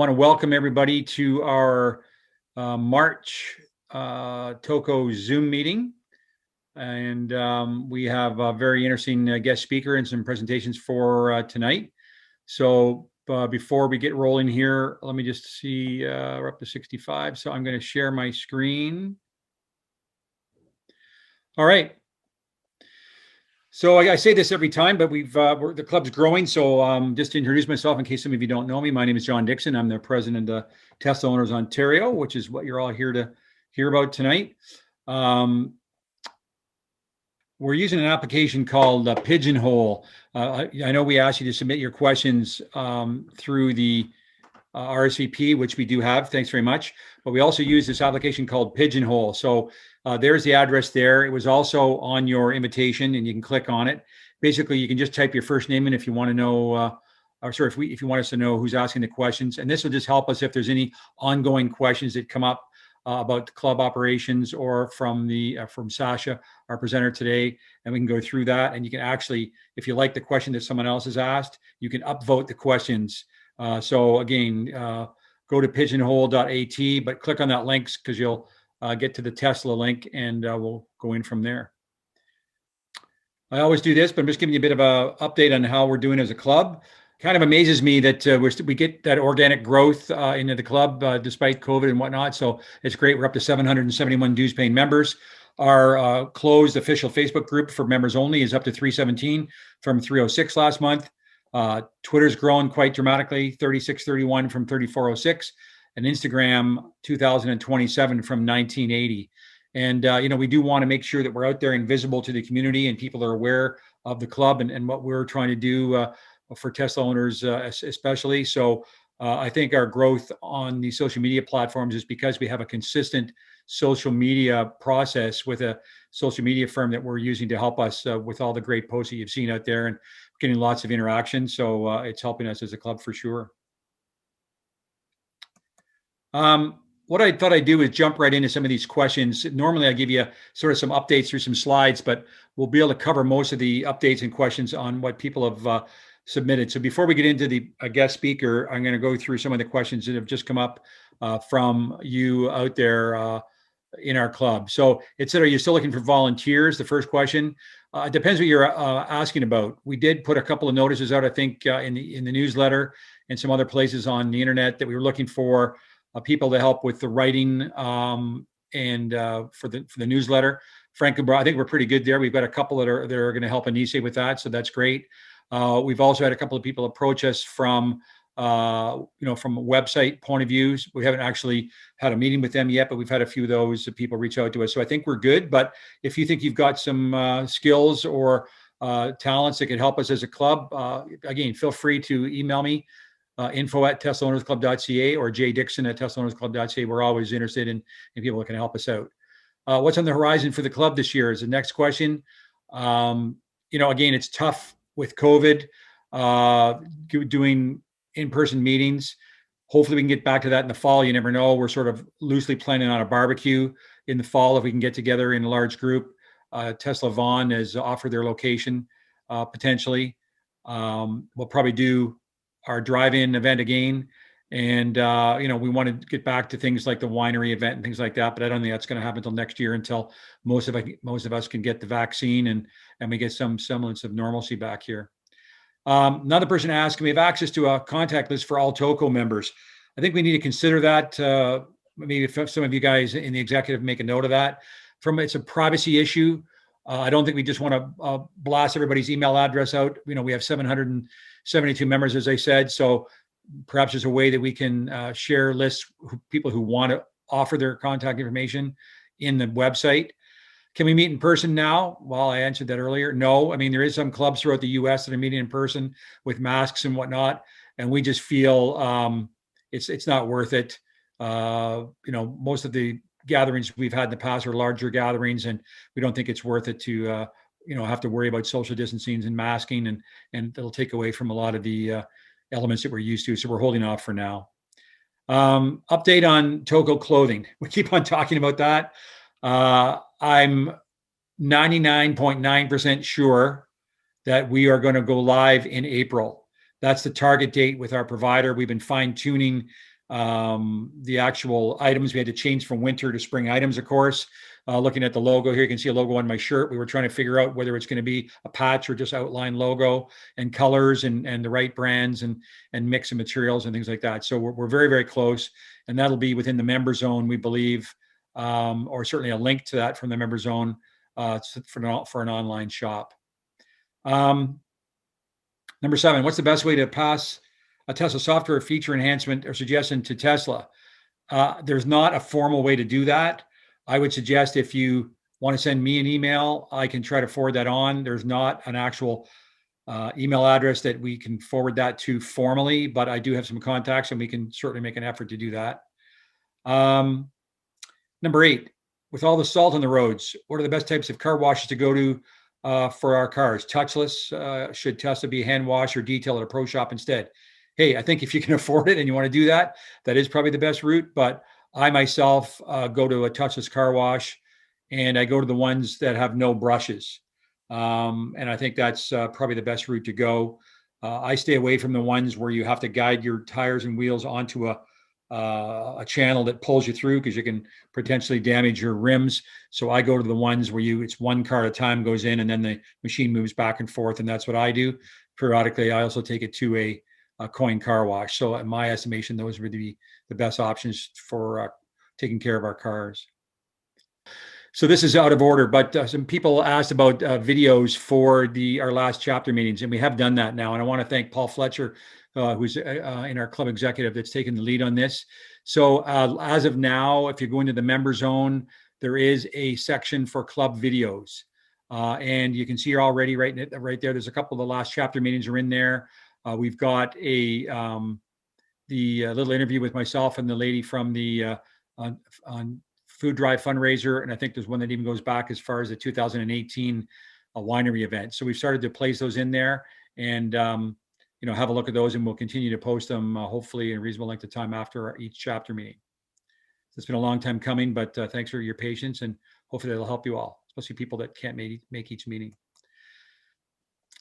want to welcome everybody to our March TOCO Zoom meeting. And we have a very interesting guest speaker and some presentations for tonight. So before we get rolling here, let me just see, we're up to 65. So I'm going to share my screen. All right. So I say this every time, but the club's growing. So just to introduce myself, in case some of you don't know me, my name is John Dixon. I'm the president of Tesla Owners Ontario, which is what you're all here to hear about tonight. We're using an application called Pigeonhole. I know we asked you to submit your questions through the RSVP, which we do have. Thanks very much. But we also use this application called Pigeonhole. So there's the address there. It was also on your invitation, and you can click on it. Basically, you can just type your first name in if you want to know, if you want us to know who's asking the questions. And this will just help us if there's any ongoing questions that come up about the club operations or from Sasha, our presenter today, and we can go through that. And you can actually, if you like the question that someone else has asked, you can upvote the questions. So again, go to pigeonhole.at, but click on that link because you'll get to the Tesla link, and we'll go in from there. I always do this, but I'm just giving you a bit of an update on how we're doing as a club. Kind of amazes me that we get that organic growth into the club despite COVID and whatnot. So it's great. We're up to 771 dues paying members. Our closed official Facebook group for members only is up to 317 from 306 last month. Twitter's grown quite dramatically, 3631 from 3406, and Instagram 2027 from 1980. And we do want to make sure that we're out there and visible to the community, and people are aware of the club and what we're trying to do for Tesla owners especially. So I think our growth on the social media platforms is because we have a consistent social media process with a social media firm that we're using to help us with all the great posts that you've seen out there and getting lots of interaction. So it's helping us as a club for sure. What I thought I'd do is jump right into some of these questions. Normally I give you sort of some updates through some slides, but we'll be able to cover most of the updates and questions on what people have submitted. So before we get into the guest speaker, I'm going to go through some of the questions that have just come up from you out there in our club. So it said, are you still looking for volunteers? The first question. It depends what you're asking about. We did put a couple of notices out, I think, in the newsletter and some other places on the internet that we were looking for people to help with the writing and for the newsletter. Frankly, I think we're pretty good there. We've got a couple that are going to help Anise with that, so that's great. We've also had a couple of people approach us from a website point of views. We haven't actually had a meeting with them yet, but we've had a few of those people reach out to us. So I think we're good. But if you think you've got some skills or talents that could help us as a club, again, feel free to email me, info@teslaownersclub.ca or jdixon@teslaownersclub.ca. We're always interested in people that can help us out. What's on the horizon for the club this year is the next question. Again, it's tough with COVID, doing in-person meetings. Hopefully we can get back to that in the fall. You never know. We're sort of loosely planning on a barbecue in the fall if we can get together in a large group. Tesla Vaughan has offered their location potentially. We'll probably do our drive-in event again. And, we want to get back to things like the winery event and things like that, but I don't think that's going to happen until next year, until most of us can get the vaccine and we get some semblance of normalcy back here. Another person asked, we have access to a contact list for all TOCO members. I think we need to consider that. Maybe if some of you guys in the executive make a note of that. It's a privacy issue. I don't think we just want to blast everybody's email address out. We have 772 members, as I said. So perhaps there's a way that we can share lists, people who want to offer their contact information in the website. Can we meet in person now? Well, I answered that earlier. No, there is some clubs throughout the US that are meeting in person with masks and whatnot. And we just feel it's not worth it. Most of the gatherings we've had in the past are larger gatherings, and we don't think it's worth it to, have to worry about social distancing and masking, and it'll take away from a lot of the elements that we're used to. So we're holding off for now. Update on TOCO clothing. We keep on talking about that. I'm 99.9% sure that we are going to go live in April. That's the target date with our provider. We've been fine tuning The actual items, we had to change from winter to spring items, of course. Looking at the logo here, you can see a logo on my shirt. We were trying to figure out whether it's going to be a patch or just outline logo, and colors, and the right brands, and mix of materials and things like that. So we're very, very close, and that'll be within the member zone, we believe, or certainly a link to that from the member zone for an online shop. Number 7, what's the best way to pass a Tesla software feature enhancement or suggestion to Tesla? There's not a formal way to do that. I would suggest if you want to send me an email, I can try to forward that on. There's not an actual email address that we can forward that to formally, but I do have some contacts, and we can certainly make an effort to do that. Number 8, with all the salt on the roads, what are the best types of car washes to go to for our cars? Touchless, should Tesla be hand wash or detail at a pro shop instead? Hey, I think if you can afford it and you want to do that, that is probably the best route. But I myself go to a touchless car wash, and I go to the ones that have no brushes. And I think that's probably the best route to go. I stay away from the ones where you have to guide your tires and wheels onto a channel that pulls you through, because you can potentially damage your rims. So I go to the ones where it's one car at a time goes in, and then the machine moves back and forth. And that's what I do. Periodically, I also take it to a coin car wash. So in my estimation, those would be the best options for taking care of our cars. So this is out of order, but some people asked about videos for our last chapter meetings, and we have done that now. And I want to thank Paul Fletcher, who's in our club executive, that's taken the lead on this. So as of now, if you go into the member zone, there is a section for club videos. And you can see here already right there, there's a couple of the last chapter meetings are in there. We've got the little interview with myself and the lady from the on Food Drive fundraiser, and I think there's one that even goes back as far as the 2018 winery event. So we've started to place those in there, and have a look at those, and we'll continue to post them hopefully in a reasonable length of time after each chapter meeting. It's been a long time coming, but thanks for your patience, and hopefully that'll help you all, especially people that can't make each meeting.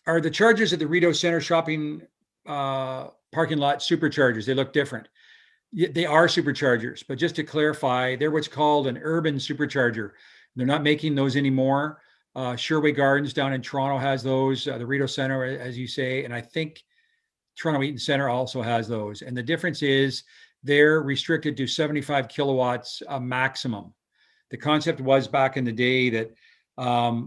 Are the chargers at the Rideau Center shopping parking lot superchargers? They look different. They are superchargers, but just to clarify, they're what's called an urban supercharger. They're not making those anymore. Sherway Gardens down in Toronto has those, the Rideau Center, as you say, and I think Toronto Eaton Center also has those. And the difference is they're restricted to 75 kilowatts maximum. The concept was back in the day that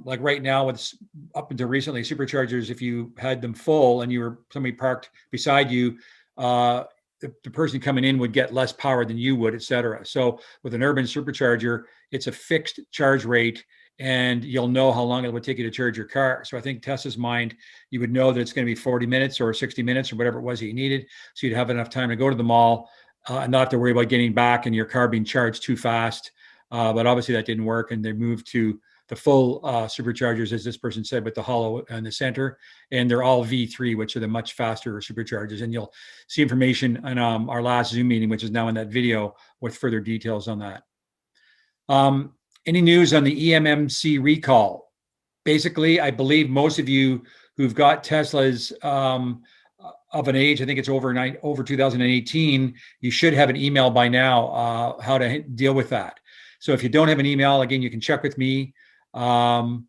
like right now, with up until recently, superchargers, if you had them full and somebody parked beside you, the person coming in would get less power than you would, et cetera. So with an urban supercharger, it's a fixed charge rate, and you'll know how long it would take you to charge your car. So I think Tesla's mind, you would know that it's going to be 40 minutes or 60 minutes or whatever it was that you needed. So you'd have enough time to go to the mall and not have to worry about getting back and your car being charged too fast. But obviously that didn't work, and they moved to the full superchargers, as this person said, with the hollow in the center, and they're all V3, which are the much faster superchargers. And you'll see information on our last Zoom meeting, which is now in that video, with further details on that. Any news on the eMMC recall? Basically, I believe most of you who've got Teslas of an age, I think it's over 2018, you should have an email by now how to deal with that. So if you don't have an email, again, you can check with me. And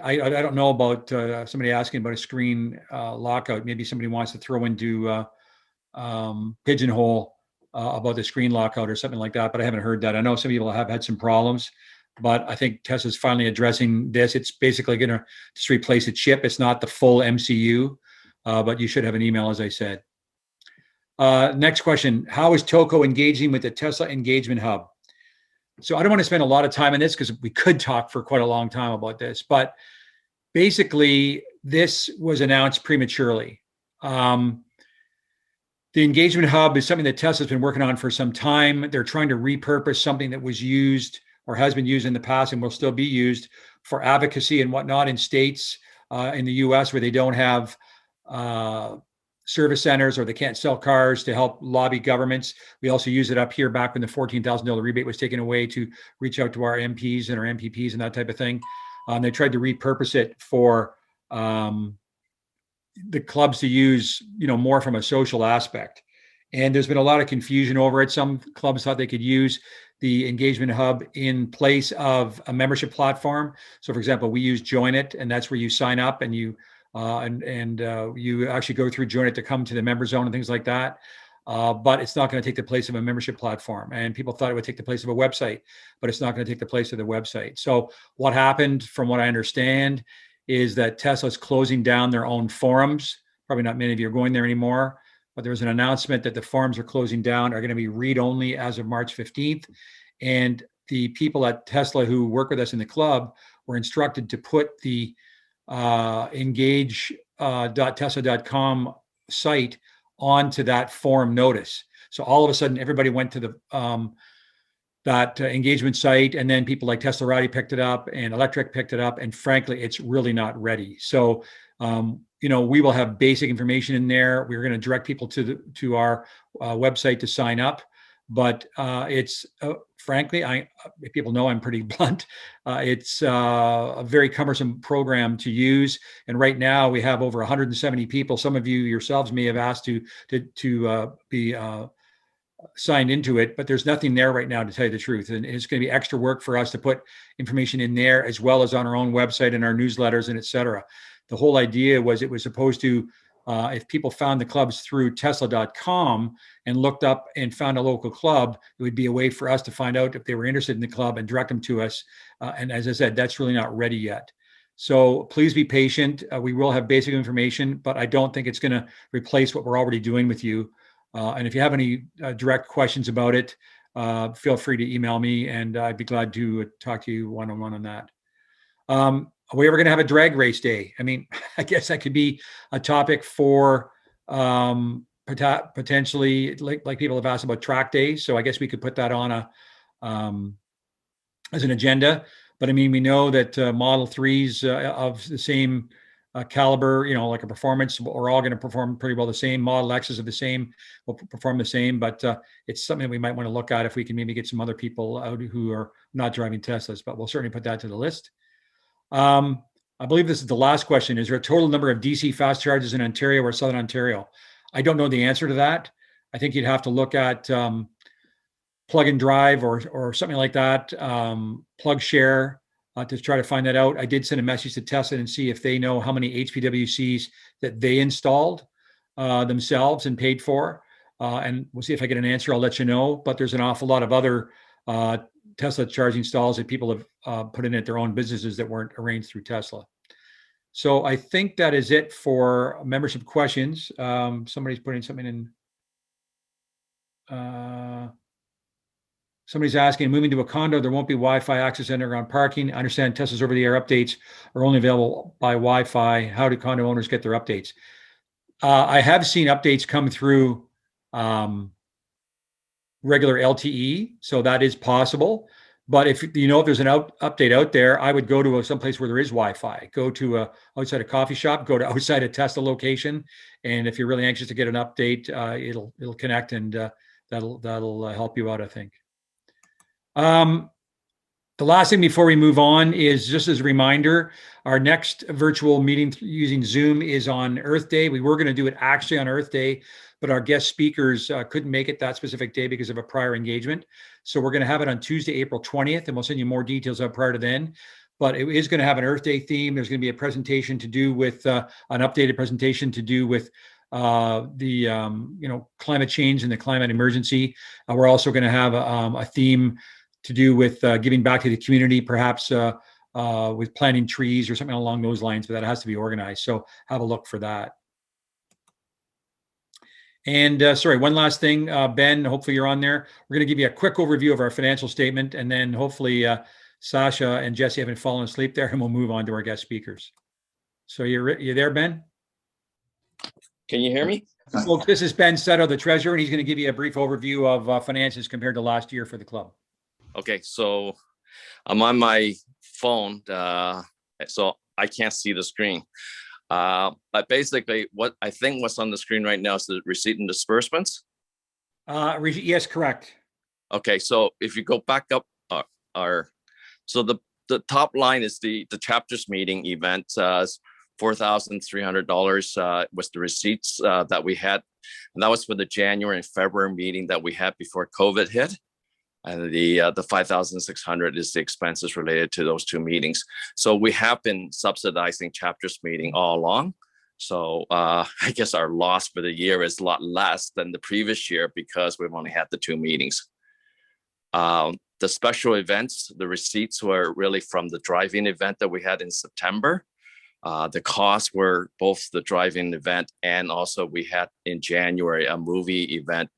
I don't know about somebody asking about a screen lockout. Maybe somebody wants to throw into Pigeonhole about the screen lockout or something like that, but I haven't heard that. I know some people have had some problems, but I think Tesla's finally addressing this. It's basically going to just replace a chip. It's not the full MCU, but you should have an email, as I said. Next question. How is Toco engaging with the Tesla Engagement Hub? So I don't want to spend a lot of time on this because we could talk for quite a long time about this, but basically this was announced prematurely. The Engagement Hub is something that Tesla's been working on for some time. They're trying to repurpose something that was used or has been used in the past and will still be used for advocacy and whatnot in states in the US where they don't have service centers or they can't sell cars to help lobby governments. We also use it up here back when the $14,000 rebate was taken away to reach out to our MPs and our MPPs and that type of thing. They tried to repurpose it for the clubs to use, more from a social aspect. And there's been a lot of confusion over it. Some clubs thought they could use the engagement hub in place of a membership platform. So, for example, we use Join It, and that's where you sign up and you you actually go through Join It to come to the member zone and things like that. But it's not going to take the place of a membership platform. And people thought it would take the place of a website, but it's not going to take the place of the website. So what happened, from what I understand, is that Tesla's closing down their own forums. Probably not many of you are going there anymore, but there was an announcement that the forums are closing down, are going to be read only as of March 15th. And the people at Tesla who work with us in the club were instructed to put the engage.tesla.com site onto that forum notice. So all of a sudden, everybody went to the that engagement site, and then people like Tesla Rowdy picked it up, and Electric picked it up, and frankly, it's really not ready. So we will have basic information in there. We're going to direct people to our website to sign up, but it's frankly, if people know I'm pretty blunt, it's a very cumbersome program to use. And right now we have over 170 people. Some of you yourselves may have asked to be signed into it, but there's nothing there right now, to tell you the truth. And it's going to be extra work for us to put information in there, as well as on our own website and our newsletters and et cetera. The whole idea was it was supposed to, if people found the clubs through tesla.com and looked up and found a local club, it would be a way for us to find out if they were interested in the club and direct them to us. And as I said, that's really not ready yet. So please be patient. We will have basic information, but I don't think it's going to replace what we're already doing with you. And if you have any direct questions about it, feel free to email me, and I'd be glad to talk to you one-on-one on that. Are we ever going to have a drag race day? I mean, I guess that could be a topic for potentially, like people have asked about track days. So I guess we could put that on as an agenda. But I mean, we know that Model 3s of the same caliber, like a performance, are all going to perform pretty well the same. Model X's are the same, will perform the same. But it's something we might want to look at if we can maybe get some other people out who are not driving Teslas. But we'll certainly put that to the list. I believe this is the last question. Is there a total number of DC fast chargers in Ontario or Southern Ontario? I don't know the answer to that. I think you'd have to look at Plug and Drive or something like that, Plug Share, to try to find that out. I did send a message to Tesla and see if they know how many HPWCs that they installed themselves and paid for. And we'll see if I get an answer. I'll let you know. But there's an awful lot of other Tesla charging stalls that people have put in at their own businesses that weren't arranged through Tesla. So I think that is it for membership questions. Somebody's putting something in. Somebody's asking, moving to a condo, there won't be Wi-Fi access underground parking. I understand Tesla's over-the-air updates are only available by Wi-Fi. How do condo owners get their updates? I have seen updates come through regular LTE, so that is possible. But if there's an update out there, I would go to someplace where there is Wi-Fi. Go to outside a coffee shop. Go to outside a Tesla location, and if you're really anxious to get an update, it'll connect, and that'll help you out, I think. The last thing before we move on is just as a reminder, our next virtual meeting using Zoom is on Earth Day. We were going to do it actually on Earth Day, but our guest speakers couldn't make it that specific day because of a prior engagement. So we're going to have it on Tuesday, April 20th, and we'll send you more details out prior to then. But it is going to have an Earth Day theme. There's going to be a presentation to do with an updated presentation to do with the climate change and the climate emergency. We're also going to have a theme to do with giving back to the community, perhaps with planting trees or something along those lines, but that has to be organized. So have a look for that. And sorry, one last thing, Ben, hopefully you're on there. We're going to give you a quick overview of our financial statement, and then hopefully Sasha and Jesse haven't fallen asleep there, and we'll move on to our guest speakers. So you there, Ben? Can you hear me? Well, this is Ben Setto, the treasurer, and he's going to give you a brief overview of finances compared to last year for the club. Okay, so I'm on my phone, so I can't see the screen. But basically, what's on the screen right now is the receipt and disbursements. Yes, correct. Okay, so if you go back up, so the top line is the chapters meeting event. $4,300 was the receipts that we had. And that was for the January and February meeting that we had before COVID hit. And the 5,600 is the expenses related to those two meetings. So we have been subsidizing chapters meeting all along. So I guess our loss for the year is a lot less than the previous year because we've only had the two meetings. The special events, the receipts were really from the drive-in event that we had in September. The costs were both the drive-in event and also we had in January a movie event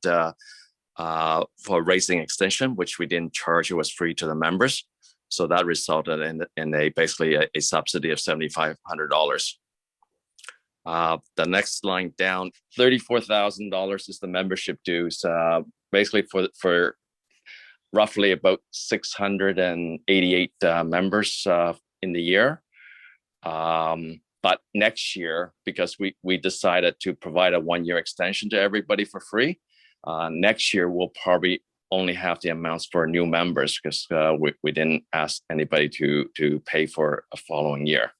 for Racing Extension, which we didn't charge. It was free to the members. So that resulted in basically a subsidy of $7,500. The next line down, $34,000 is the membership dues, basically for roughly about 688 members in the year. But next year, because we decided to provide a 1-year extension to everybody for free, next year we'll probably only have the amounts for new members because we didn't ask anybody to pay for a following year.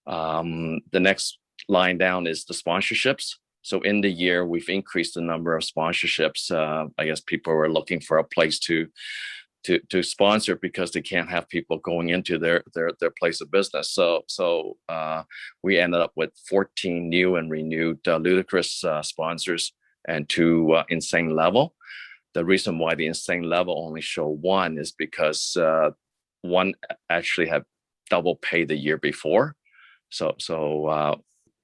The next line down is the sponsorships. So in the year, we've increased the number of sponsorships. I guess people were looking for a place to sponsor because they can't have people going into their place of business. So we ended up with 14 new and renewed Ludicrous sponsors and 2 Insane Level. The reason why the Insane Level only show 1 is because one actually had double pay the year before. So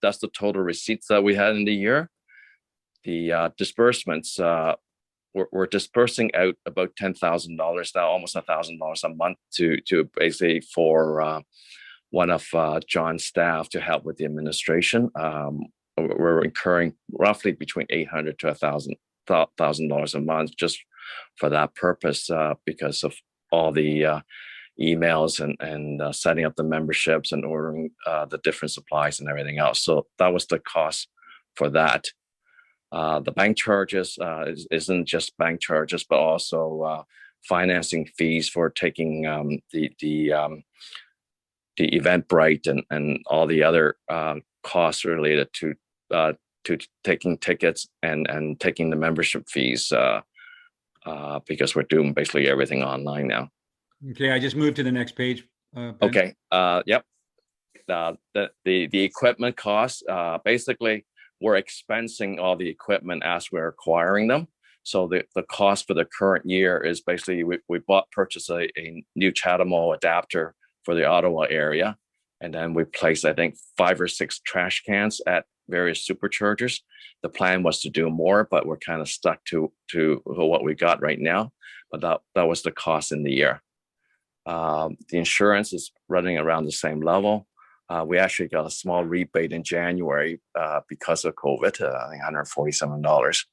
that's the total receipts that we had in the year. The disbursements, we're dispersing out about $10,000 now, almost $1,000 a month to basically for one of John's staff to help with the administration. We're incurring roughly between $800 to $1,000 a month just for that purpose because of all the emails and setting up the memberships and ordering the different supplies and everything else. So that was the cost for that. The bank charges isn't just bank charges, but also financing fees for taking the Eventbrite and all the other costs related to taking tickets and taking the membership fees because we're doing basically everything online now. Okay, I just moved to the next page. Ben. Okay. Yep. The equipment costs, basically we're expensing all the equipment as we're acquiring them. So the cost for the current year is basically we purchased a new CHAdeMO adapter for the Ottawa area. And then we placed, I think, 5 or 6 trash cans at various superchargers. The plan was to do more, but we're kind of stuck to what we got right now. But that was the cost in the year. The insurance is running around the same level. We actually got a small rebate in January because of COVID, I think $147.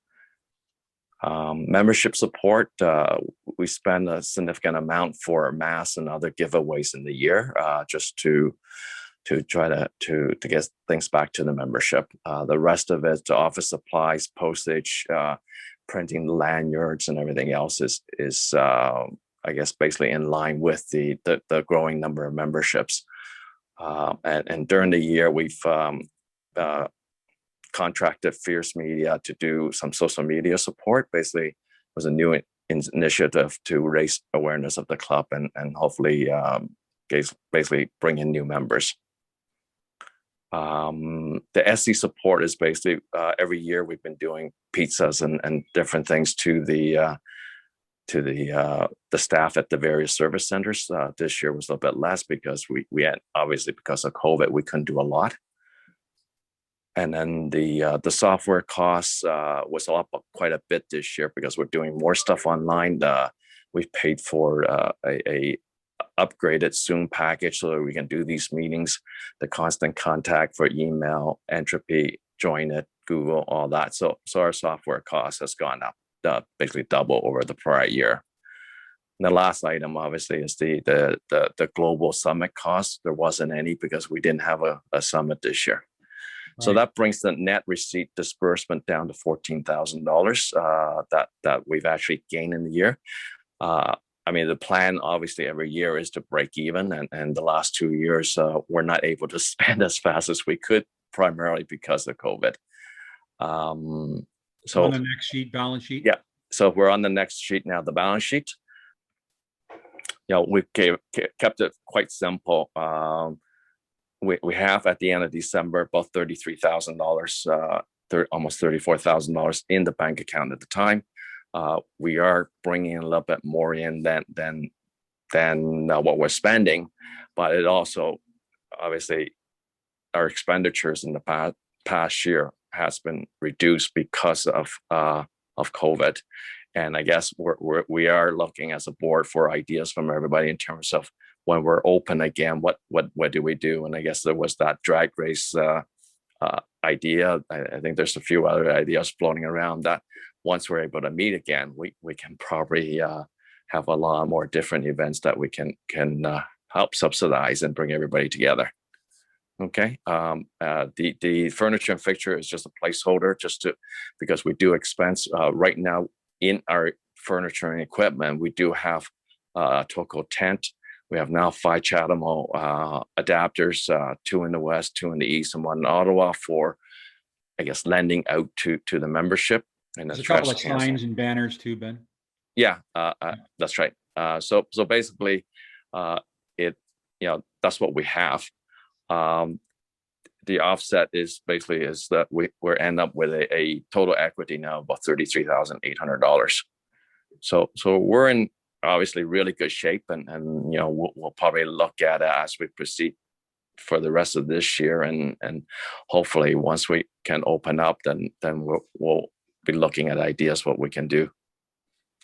Membership support, we spend a significant amount for masks and other giveaways in the year just to try to get things back to the membership. The rest of it, the office supplies, postage, printing lanyards and everything else is I guess basically in line with the growing number of memberships. And during the year, we've contracted Fierce Media to do some social media support. Basically, it was a new initiative to raise awareness of the club and hopefully basically bring in new members. The SC support is basically every year we've been doing pizzas and different things to the staff at the various service centers. This year was a little bit less because we had, obviously because of COVID, we couldn't do a lot. And then the software costs was up quite a bit this year because we're doing more stuff online. We've paid for a upgraded Zoom package so that we can do these meetings, the constant contact for email, Entropy, Join It, Google, all that. So our software cost has gone up. Basically double over the prior year. And the last item obviously is the global summit cost. There wasn't any because we didn't have a summit this year. Right. So that brings the net receipt disbursement down to $14,000 that we've actually gained in the year. I I mean, the plan obviously every year is to break even, and the last 2 years we're not able to spend as fast as we could, primarily because of COVID. So on the next sheet, balance sheet. Yeah, so we're on the next sheet now, the balance sheet. We kept it quite simple. We have at the end of December about $33,000, almost $34,000 in the bank account at the time. We are bringing a little bit more in than what we're spending, but it also obviously our expenditures in the past year has been reduced because of COVID. And I guess we are looking as a board for ideas from everybody in terms of when we're open again, what do we do? And I guess there was that drag race idea. I think there's a few other ideas floating around that once we're able to meet again, we can probably have a lot more different events that we can help subsidize and bring everybody together. Okay. The furniture and fixture is just a placeholder, because we do expense right now in our furniture and equipment. We do have a Toco tent. We have now 5 CHAdeMO adapters, 2 in the west, 2 in the east, and 1 in Ottawa for, I guess, lending out to the memberbership. And there's a couple of signs and banners too, Ben. Yeah, that's right. So basically, that's what we have. The offset is that we're end up with a total equity now of about $33,800. So we're in obviously really good shape, and we'll probably look at it as we proceed for the rest of this year, and hopefully once we can open up, then we'll be looking at ideas what we can do.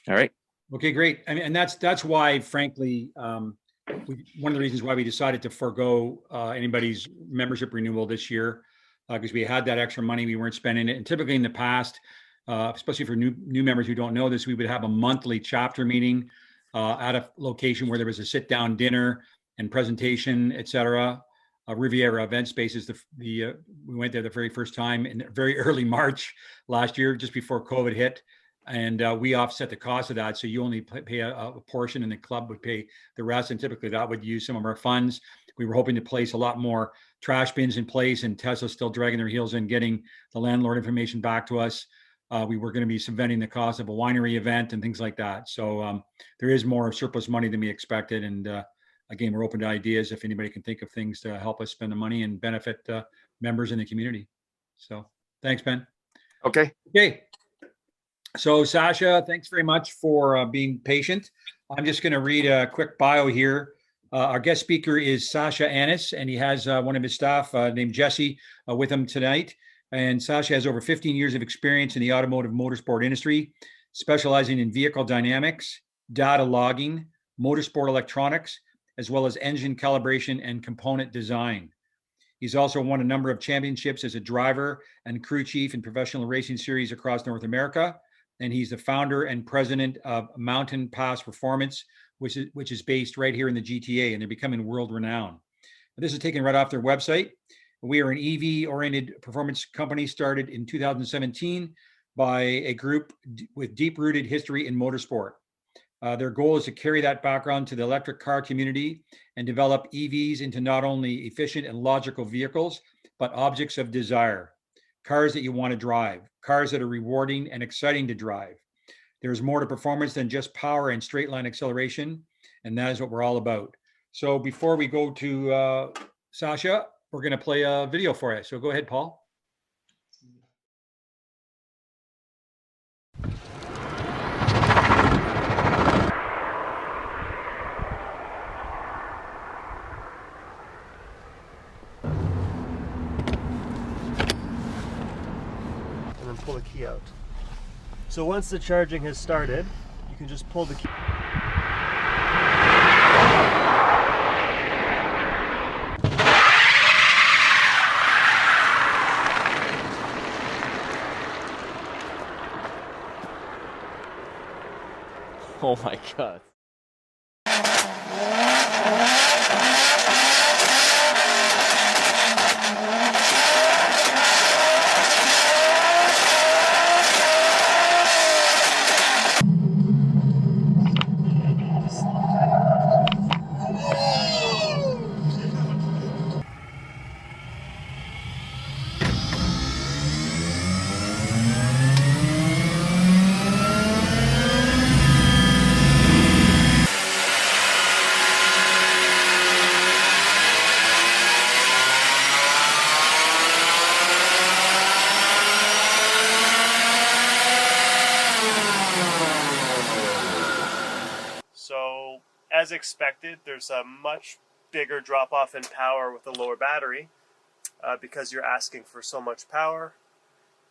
All right. Okay, great. I mean, and that's why, frankly, one of the reasons why we decided to forego anybody's membership renewal this year, because we had that extra money, we weren't spending it. And typically in the past, especially for new members who don't know this, we would have a monthly chapter meeting at a location where there was a sit-down dinner and presentation, etc. Riviera Event Spaces. We went there the very first time in very early March last year, just before COVID hit. And we offset the cost of that. So you only pay a portion and the club would pay the rest. And typically that would use some of our funds. We were hoping to place a lot more trash bins in place, and Tesla's still dragging their heels in getting the landlord information back to us. We were going to be subventing the cost of a winery event and things like that. So there is more surplus money than we expected. And again, we're open to ideas if anybody can think of things to help us spend the money and benefit members in the community. So thanks, Ben. Okay. So Sasha, thanks very much for being patient. I'm just going to read a quick bio here. Our guest speaker is Sasha Annis, and he has one of his staff named Jesse with him tonight. And Sasha has over 15 years of experience in the automotive motorsport industry, specializing in vehicle dynamics, data logging, motorsport electronics, as well as engine calibration and component design. He's also won a number of championships as a driver and crew chief in professional racing series across North America. And he's the founder and president of Mountain Pass Performance, which is based right here in the GTA, and they're becoming world renowned. This is taken right off their website. We are an EV-oriented performance company started in 2017 by a group with deep-rooted history in motorsport. Their goal is to carry that background to the electric car community and develop EVs into not only efficient and logical vehicles, but objects of desire. Cars that you want to drive, cars that are rewarding and exciting to drive. There's more to performance than just power and straight line acceleration, and that is what we're all about. So before we go to Sasha, we're going to play a video for you. So go ahead, Paul. Pull the key out. So once the charging has started, you can just pull the key. Oh my God. expected, there's a much bigger drop off in power with the lower battery because you're asking for so much power.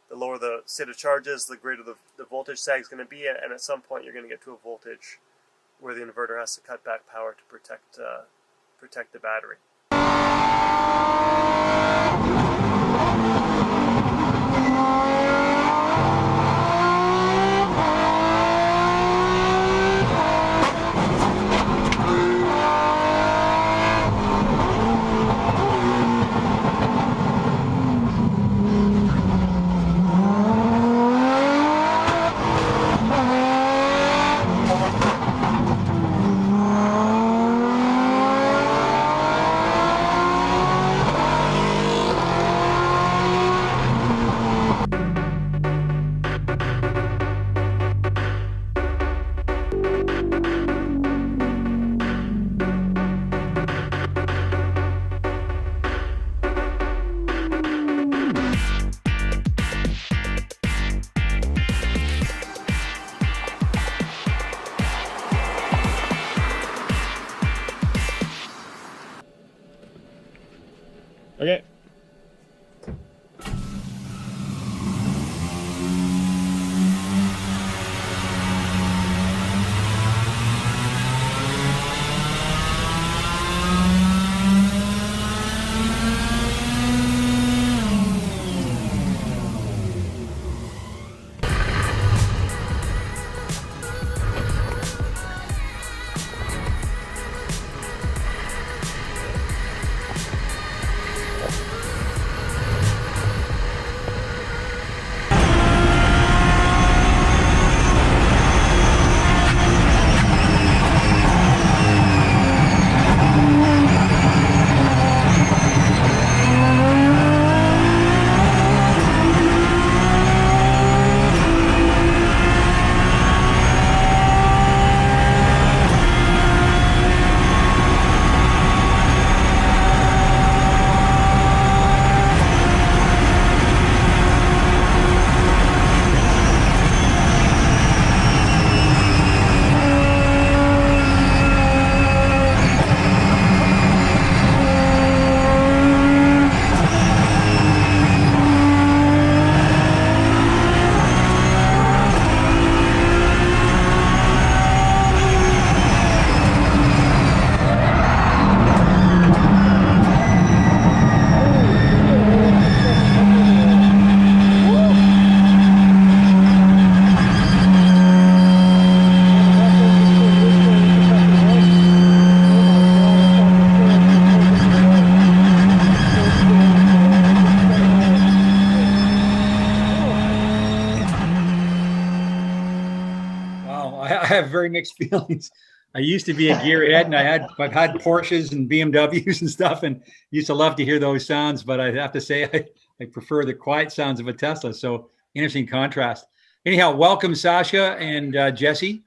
The lower the state of charge is, the greater the voltage sag is going to be, and at some point you're going to get to a voltage where the inverter has to cut back power to protect the battery. Okay. I have very mixed feelings. I used to be a gearhead, and I've had Porsches and BMWs and stuff, and used to love to hear those sounds. But I have to say, I prefer the quiet sounds of a Tesla. So interesting contrast. Anyhow, welcome Sasha and Jesse.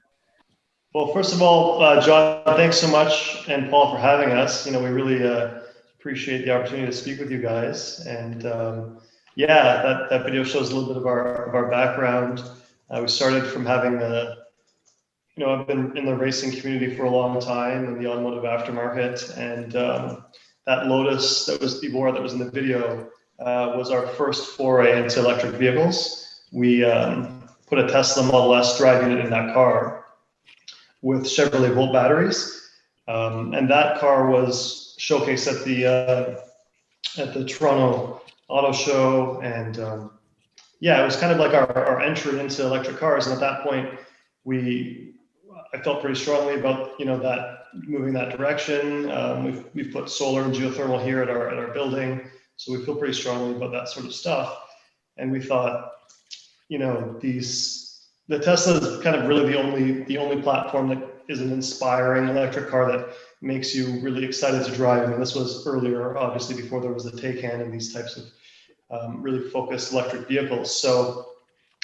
Well, first of all, John, thanks so much, and Paul, for having us. We really appreciate the opportunity to speak with you guys. And yeah, that video shows a little bit of our background. We started from having I've been in the racing community for a long time in the automotive aftermarket, and that Lotus that was in the video was our first foray into electric vehicles. We put a Tesla Model S drive unit in that car with Chevrolet Volt batteries, and that car was showcased at the Toronto Auto Show, and yeah, it was kind of like our entry into electric cars. And at that point, I felt pretty strongly about that moving that direction. We've put solar and geothermal here at our building, so we feel pretty strongly about that sort of stuff. And we thought, the Tesla is kind of really the only platform that is an inspiring electric car that makes you really excited to drive. I mean, this was earlier, obviously, before there was the Taycan and these types of really focused electric vehicles. So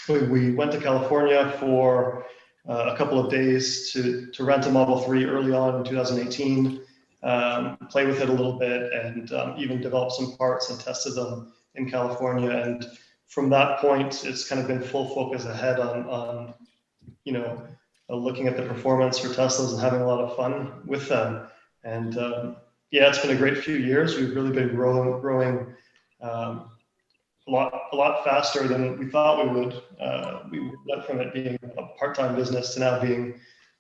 we went to California for a couple of days to rent a Model 3 early on in 2018, play with it a little bit, and even develop some parts and tested them in California. And from that point, it's kind of been full focus ahead on looking at the performance for Teslas and having a lot of fun with them. And yeah, it's been a great few years. We've really been growing a lot faster than we thought we would. We went from it being a part-time business to now being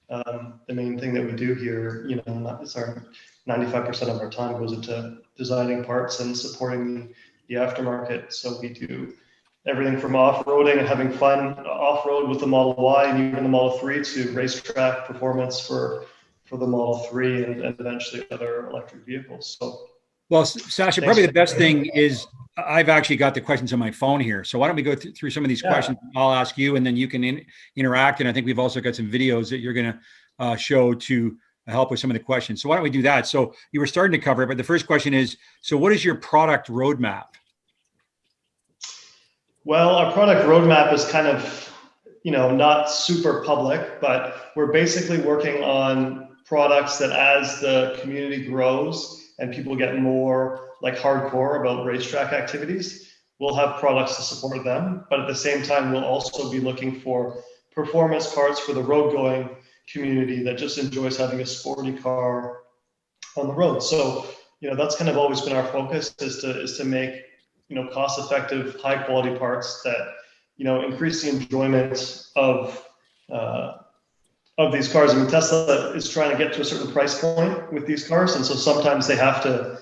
the main thing that we do here. You know, it's our 95% of our time goes into designing parts and supporting the aftermarket. So we do everything from off-roading and having fun off-road with the Model Y and even the Model 3 to racetrack performance for the Model 3 and eventually other electric vehicles. So, well, Sasha, probably the best thing is I've actually got the questions on my phone here. So why don't we go through some of these questions? I'll ask you, and then you can interact. And I think we've also got some videos that you're going to show to help with some of the questions. So why don't we do that? So you were starting to cover it, but the first question is, so what is your product roadmap? Well, our product roadmap is kind of, you know, not super public, but we're basically working on products that as the community grows and people get more like hardcore about racetrack activities, we'll have products to support them. But at the same time, we'll also be looking for performance parts for the road going community that just enjoys having a sporty car on the road. So, you know, that's kind of always been our focus is to make, you know, cost-effective, high-quality parts that, you know, increase the enjoyment of these cars. I mean, Tesla is trying to get to a certain price point with these cars, and so sometimes they have to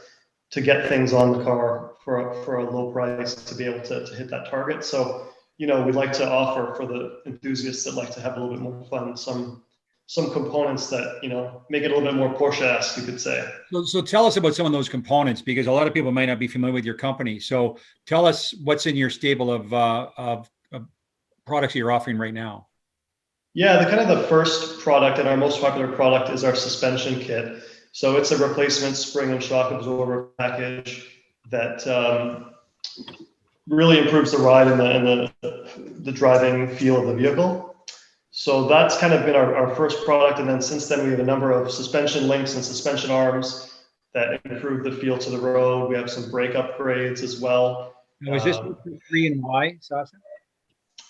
get things on the car for a low price to be able to hit that target. So, you know, we'd like to offer for the enthusiasts that like to have a little bit more fun some components that, you know, make it a little bit more Porsche-esque, you could say. So tell us about some of those components, because a lot of people might not be familiar with your company. So tell us what's in your stable of products that you're offering right now. Yeah, the first product and our most popular product is our suspension kit. So it's a replacement spring and shock absorber package that really improves the ride and the driving feel of the vehicle. So that's kind of been our first product. And then since then, we have a number of suspension links and suspension arms that improve the feel to the road. We have some brake upgrades as well. Now, is this for the 3 and Y, Sasha?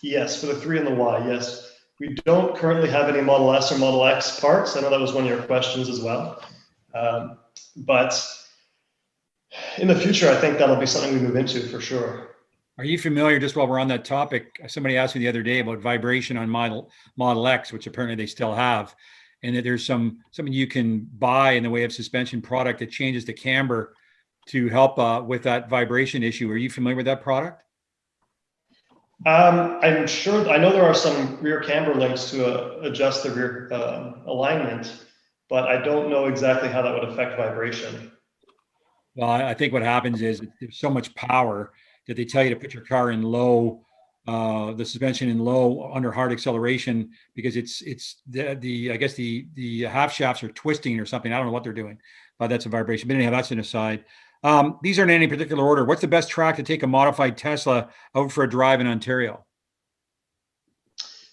Yes, for the 3 and the Y, yes. We don't currently have any Model S or Model X parts. I know that was one of your questions as well. But in the future, I think that'll be something we move into for sure. Are you familiar, just while we're on that topic, somebody asked me the other day about vibration on Model X, which apparently they still have, and that there's something you can buy in the way of suspension product that changes the camber to help with that vibration issue. Are you familiar with that product? I'm sure, I know there are some rear camber links to adjust the rear alignment, but I don't know exactly how that would affect vibration. Well, I think what happens is there's so much power that they tell you to put your car in low, the suspension in low under hard acceleration, because it's I guess the half shafts are twisting or something. I don't know what they're doing, but that's a vibration. But anyhow, that's an aside. These aren't in any particular order. What's the best track to take a modified Tesla out for a drive in Ontario?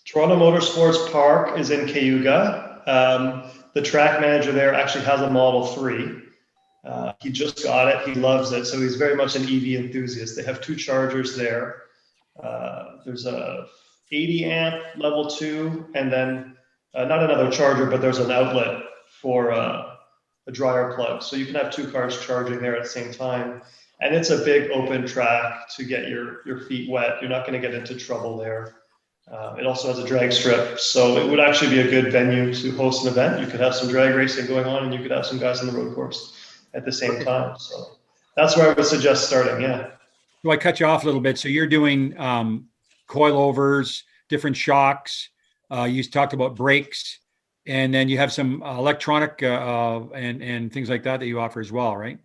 Toronto Motorsports Park is in Cayuga. The track manager there actually has a Model 3. He just got it. He loves it. So he's very much an EV enthusiast. They have 2 chargers there. There's a 80 amp level 2, and then not another charger, but there's an outlet for a dryer plug. So you can have 2 cars charging there at the same time. And it's a big open track to get your feet wet. You're not going to get into trouble there. It also has a drag strip. So it would actually be a good venue to host an event. You could have some drag racing going on, and you could have some guys on the road course at the same time. So that's where I would suggest starting. Yeah. So I cut you off a little bit. So you're doing coilovers, different shocks. You talked about brakes, and then you have some electronic and things like that you offer as well, right?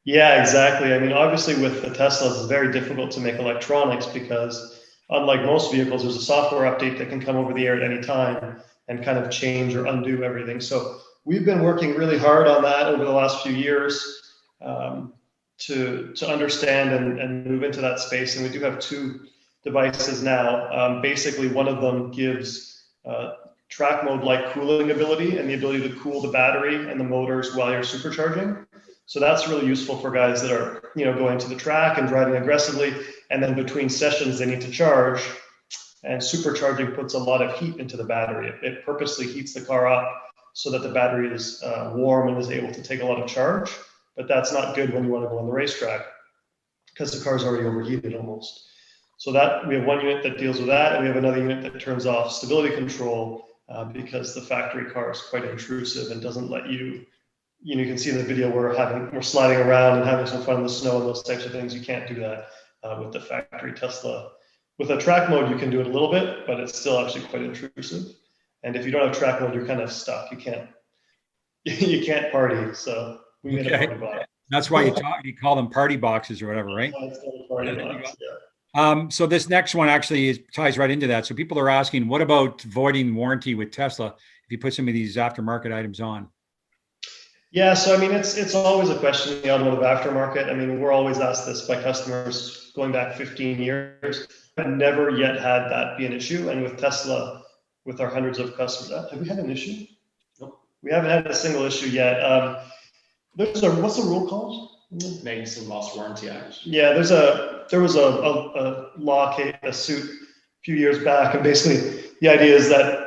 Yeah, exactly. I mean, obviously with the Teslas, it's very difficult to make electronics because unlike most vehicles, there's a software update that can come over the air at any time and kind of change or undo everything. So we've been working really hard on that over the last few years to understand and move into that space. And we do have 2 devices now. Basically, one of them gives track mode like cooling ability and the ability to cool the battery and the motors while you're supercharging. So that's really useful for guys that are, going to the track and driving aggressively, and then between sessions they need to charge. And supercharging puts a lot of heat into the battery. It purposely heats the car up so that the battery is warm and is able to take a lot of charge. But that's not good when you want to go on the racetrack because the car's already overheated almost. So that we have one unit that deals with that, and we have another unit that turns off stability control because the factory car is quite intrusive and doesn't let you. You can see in the video we're sliding around and having some fun in the snow and those types of things. You can't do that with the factory Tesla. With a track mode, you can do it a little bit, but it's still actually quite intrusive. And if you don't have track mode, you're kind of stuck. You can't party. So we made a party box. That's why you call them party boxes or whatever, right? It's called a party box, yeah. So this next one actually ties right into that. So people are asking, what about voiding warranty with Tesla if you put some of these aftermarket items on? Yeah, so I mean, it's always a question in the automotive aftermarket. I mean, we're always asked this by customers going back 15 years. I've never yet had that be an issue. And with Tesla, with our hundreds of customers, have we had an issue? Nope. We haven't had a single issue yet. What's the rule called? Magnuson Lost Warranty Act. Yeah, there was a law case, a suit a few years back, and basically the idea is that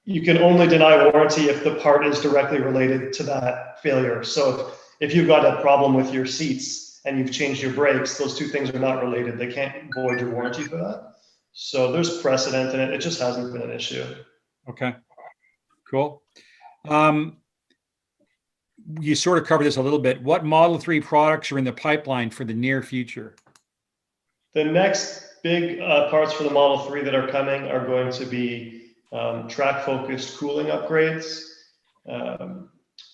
you can only deny warranty if the part is directly related to that failure. So if you've got a problem with your seats and you've changed your brakes, those two things are not related. They can't void your warranty for that. So there's precedent, and it just hasn't been an issue. Okay, cool. You sort of covered this a little bit. What Model 3 products are in the pipeline for the near future? The next big parts for the Model 3 that are coming are going to be track-focused cooling upgrades.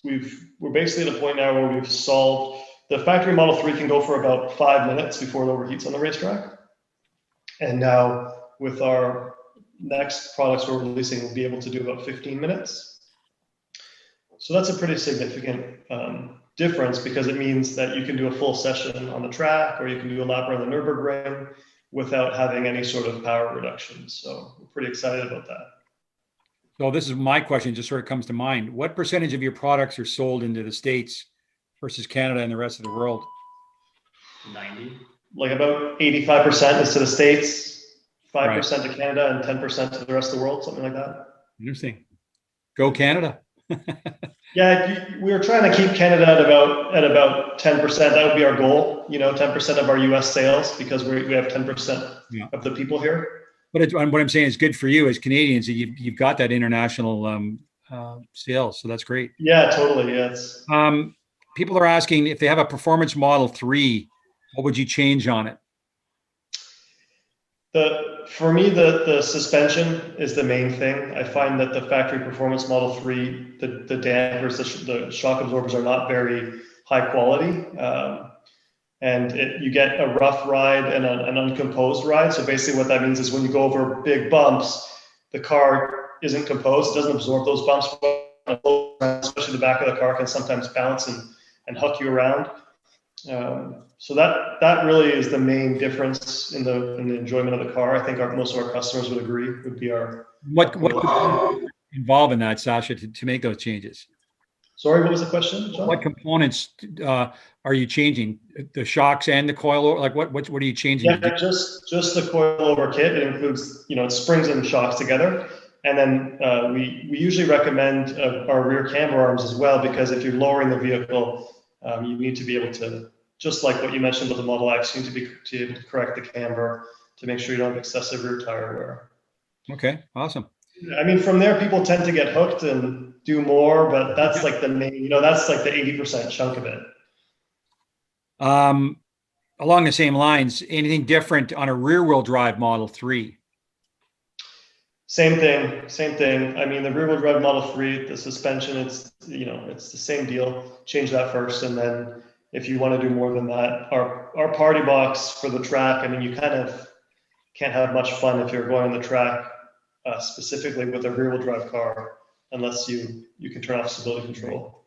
We're basically at a point now where we've solved the factory Model 3 can go for about 5 minutes before it overheats on the racetrack. And now with our next products we're releasing, we'll be able to do about 15 minutes. So that's a pretty significant difference because it means that you can do a full session on the track or you can do a lap around the Nürburgring without having any sort of power reduction. So we're pretty excited about that. So this is my question, just sort of comes to mind. What percentage of your products are sold into the States versus Canada and the rest of the world? 90. Like about 85% is to the States, 5% to Canada, and 10% to the rest of the world, something like that. Interesting. Go Canada. Yeah, we were trying to keep Canada at about 10%. That would be our goal, 10% of our US sales, because we have 10% of the people here. But what I'm saying is good for you as Canadians that you've got that international sales. So that's great. Yeah, totally. Yes. People are asking if they have a performance Model 3, what would you change on it? For me, the suspension is the main thing. I find that the factory performance Model 3, the dampers, the shock absorbers are not very high quality. And you get a rough ride and an uncomposed ride. So basically what that means is when you go over big bumps, the car isn't composed, it doesn't absorb those bumps, especially the back of the car can sometimes bounce and huck you around. So that really is the main difference in the enjoyment of the car. I think most of our customers would agree would be our. What involved in that, Sasha, to make those changes? Sorry, what was the question, John? What components are you changing? The shocks and the coil? Like what are you changing? Yeah, just the coilover kit. It includes, it springs and shocks together. And then we usually recommend our rear camber arms as well, because if you're lowering the vehicle, you need to be able to, just like what you mentioned with the Model X, you need to be able to correct the camber to make sure you don't have excessive rear tire wear. Okay, awesome. I mean, from there, people tend to get hooked and do more, but that's like the main, that's like the 80% chunk of it. Along the same lines, anything different on a rear-wheel drive Model 3? Same thing. I mean, the rear-wheel drive Model 3, the suspension, it's the same deal. Change that first, and then if you want to do more than that, our party box for the track. I mean, you kind of can't have much fun if you're going on the track specifically with a rear-wheel drive car, unless you can turn off stability control.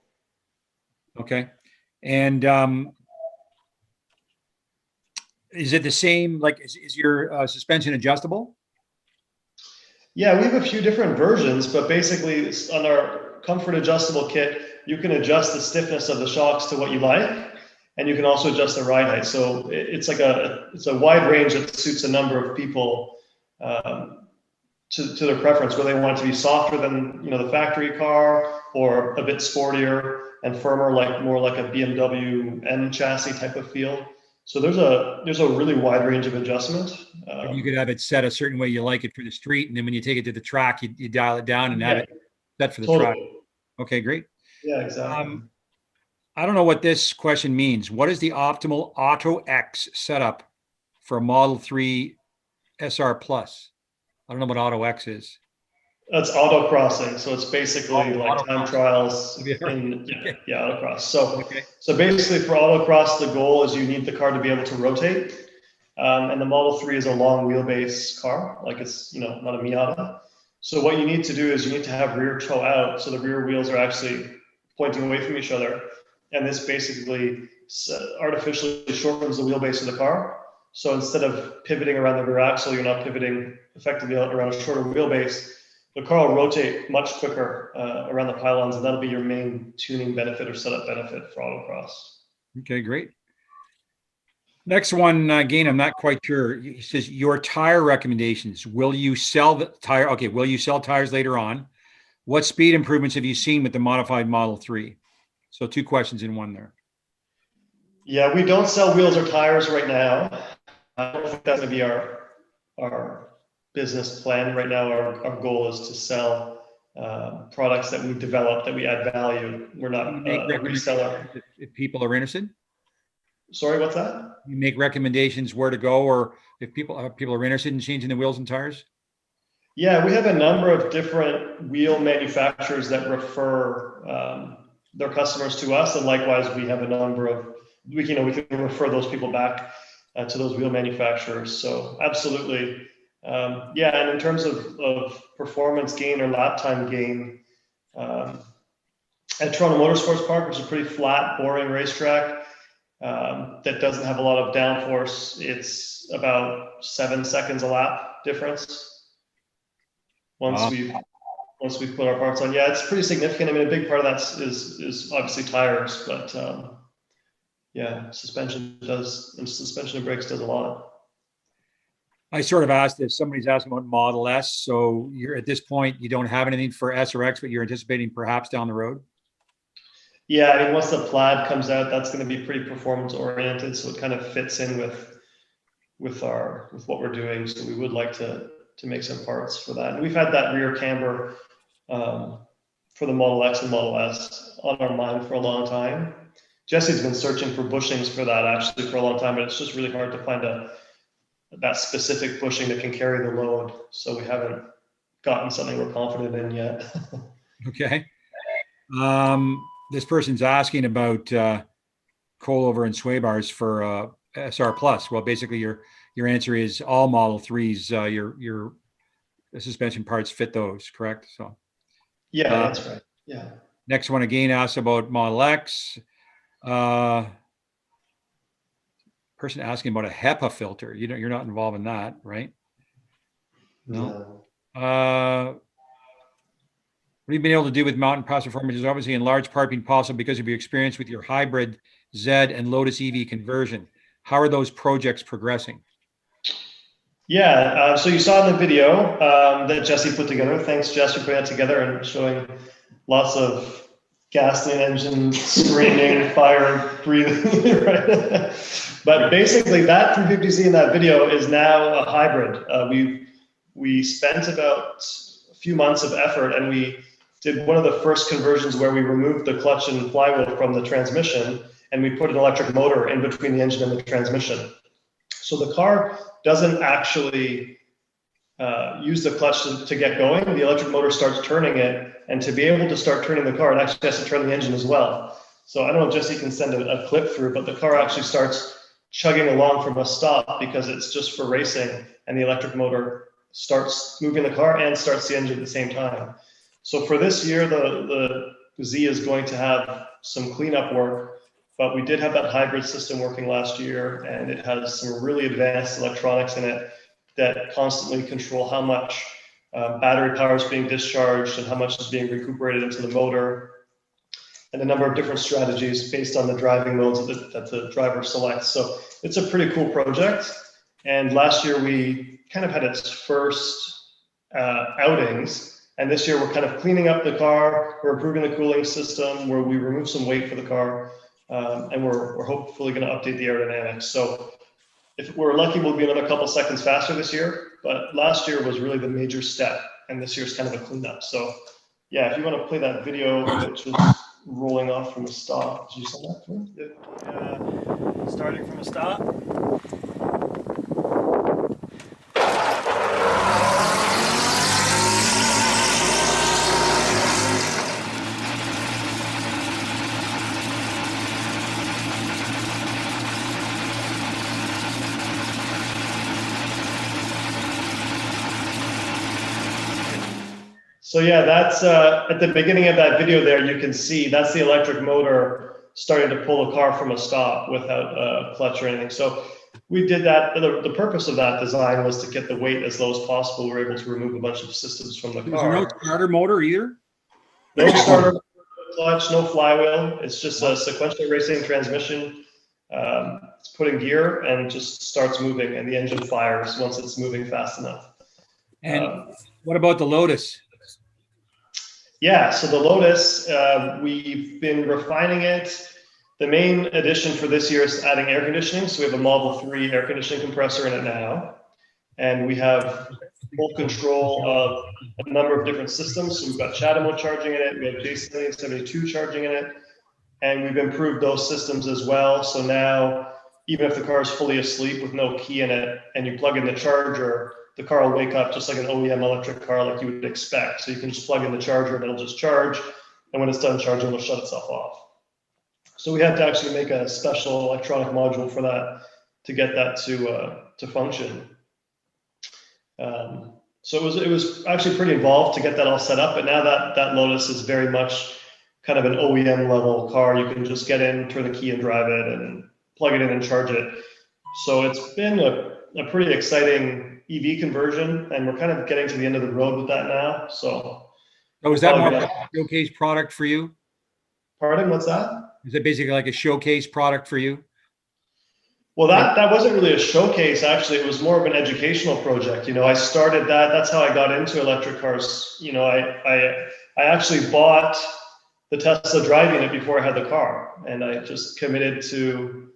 Okay, and is it the same? Like, is your suspension adjustable? Yeah, we have a few different versions, but basically on our comfort adjustable kit, you can adjust the stiffness of the shocks to what you like, and you can also adjust the ride height. So it's a wide range that suits a number of people. to their preference, whether they want it to be softer than the factory car, or a bit sportier and firmer, like more like a BMW M chassis type of feel. So there's a really wide range of adjustment. You could have it set a certain way you like it for the street, and then when you take it to the track, you dial it down and have it set for the track. Okay, great. Yeah, exactly. I don't know what this question means. What is the optimal Auto X setup for a Model 3 SR Plus? I don't know what Auto X is. That's autocrossing. So it's basically like time trials in autocross. So basically for autocross, the goal is you need the car to be able to rotate. And the Model 3 is a long wheelbase car, like it's, not a Miata. So what you need to do is you need to have rear toe out. So the rear wheels are actually pointing away from each other. And this basically artificially shortens the wheelbase of the car. So instead of pivoting around the rear axle, you're not pivoting effectively around a shorter wheelbase. The car will rotate much quicker around the pylons, and that'll be your main tuning benefit or setup benefit for autocross. Okay, great. Next one, again, I'm not quite sure. He says, your tire recommendations. Will you sell the tire? Okay, will you sell tires later on? What speed improvements have you seen with the modified Model 3? So 2 questions in one there. Yeah, we don't sell wheels or tires right now. I don't think that's going to be our business plan right now. Our goal is to sell products that we develop, that we add value. We're not a reseller. If people are interested. Sorry, what's that? You make recommendations where to go, or if people are interested in changing the wheels and tires? Yeah, we have a number of different wheel manufacturers that refer their customers to us, and likewise, we have a number of we can refer those people back to those wheel manufacturers. So absolutely, and in terms of performance gain or lap time gain, at Toronto Motorsports Park, which is a pretty flat, boring racetrack that doesn't have a lot of downforce, it's about 7 seconds a lap difference once we put our parts on. Yeah, it's pretty significant. I mean, a big part of that is obviously tires, but suspension and brakes does a lot. I sort of asked if somebody's asking about Model S. So you're at this point, you don't have anything for S or X, but you're anticipating perhaps down the road? Yeah, I mean, once the Plaid comes out, that's going to be pretty performance oriented. So it kind of fits in with what we're doing. So we would like to make some parts for that. And we've had that rear camber for the Model X and Model S on our mind for a long time. Jesse's been searching for bushings for that actually for a long time, but it's just really hard to find that specific bushing that can carry the load. So we haven't gotten something we're confident in yet. Okay. This person's asking about coilover and sway bars for SR Plus. Well, basically your answer is all Model 3s, your suspension parts fit those, correct? So yeah, that's right. Yeah. Next one again asks about Model X. Person asking about a HEPA filter. You're not involved in that, right? No. What have you been able to do with mountain pass performance is obviously in large part being possible because of your experience with your hybrid Z and Lotus EV conversion. How are those projects progressing? Yeah, so you saw in the video that Jesse put together. Thanks, Jess, for putting that together and showing lots of gasoline engine screaming, fire breathing, right? But basically that 350Z in that video is now a hybrid. We spent about a few months of effort, and we did one of the first conversions where we removed the clutch and flywheel from the transmission, and we put an electric motor in between the engine and the transmission. So the car doesn't actually use the clutch to get going. The electric motor starts turning it, and to be able to start turning the car, it actually has to turn the engine as well. So I don't know if Jesse can send a clip through, but the car actually starts chugging along from a stop because it's just for racing, and the electric motor starts moving the car and starts the engine at the same time. So for this year, the Z is going to have some cleanup work, but we did have that hybrid system working last year, and it has some really advanced electronics in it that constantly control how much battery power is being discharged and how much is being recuperated into the motor, and a number of different strategies based on the driving modes that the driver selects. So it's a pretty cool project. And last year we kind of had its first outings. And this year we're kind of cleaning up the car. We're improving the cooling system where we remove some weight for the car. And we're hopefully going to update the aerodynamics. So if we're lucky, we'll be another couple seconds faster this year. But last year was really the major step. And this year's kind of a cleanup. So yeah, if you want to play that video, which is rolling off from the stop. Did you send that to me? Starting from a stop. So yeah, that's at the beginning of that video there, you can see that's the electric motor starting to pull the car from a stop without a clutch or anything. So we did that. The purpose of that design was to get the weight as low as possible. We were able to remove a bunch of systems from the Is there no car. starter motor either? No starter, no clutch, no flywheel. It's just a sequential racing transmission. It's put in gear and just starts moving, and the engine fires once it's moving fast enough. And what about the Lotus? Yeah, so the Lotus, we've been refining it. The main addition for this year is adding air conditioning. So we have a Model 3 air conditioning compressor in it now. And we have full control of a number of different systems. So we've got CHAdeMO charging in it. We have J72 charging in it. And we've improved those systems as well. So now, even if the car is fully asleep with no key in it and you plug in the charger, the car will wake up just like an OEM electric car like you would expect. So you can just plug in the charger and it'll just charge. And when it's done charging, it'll shut itself off. So we had to actually make a special electronic module for that to get that to function. So it was actually pretty involved to get that all set up. But now that Lotus is very much kind of an OEM level car. You can just get in, turn the key and drive it and plug it in and charge it. So it's been a pretty exciting EV conversion, and we're kind of getting to the end of the road with that now. So Oh, is that more of a showcase product for you? Pardon, what's that? Is it basically like a showcase product for you? Well, that wasn't really a showcase. Actually, it was more of an educational project. You know, I started that. That's how I got into electric cars. You know, I actually bought the Tesla Drive Unit before I had the car, and I just committed to.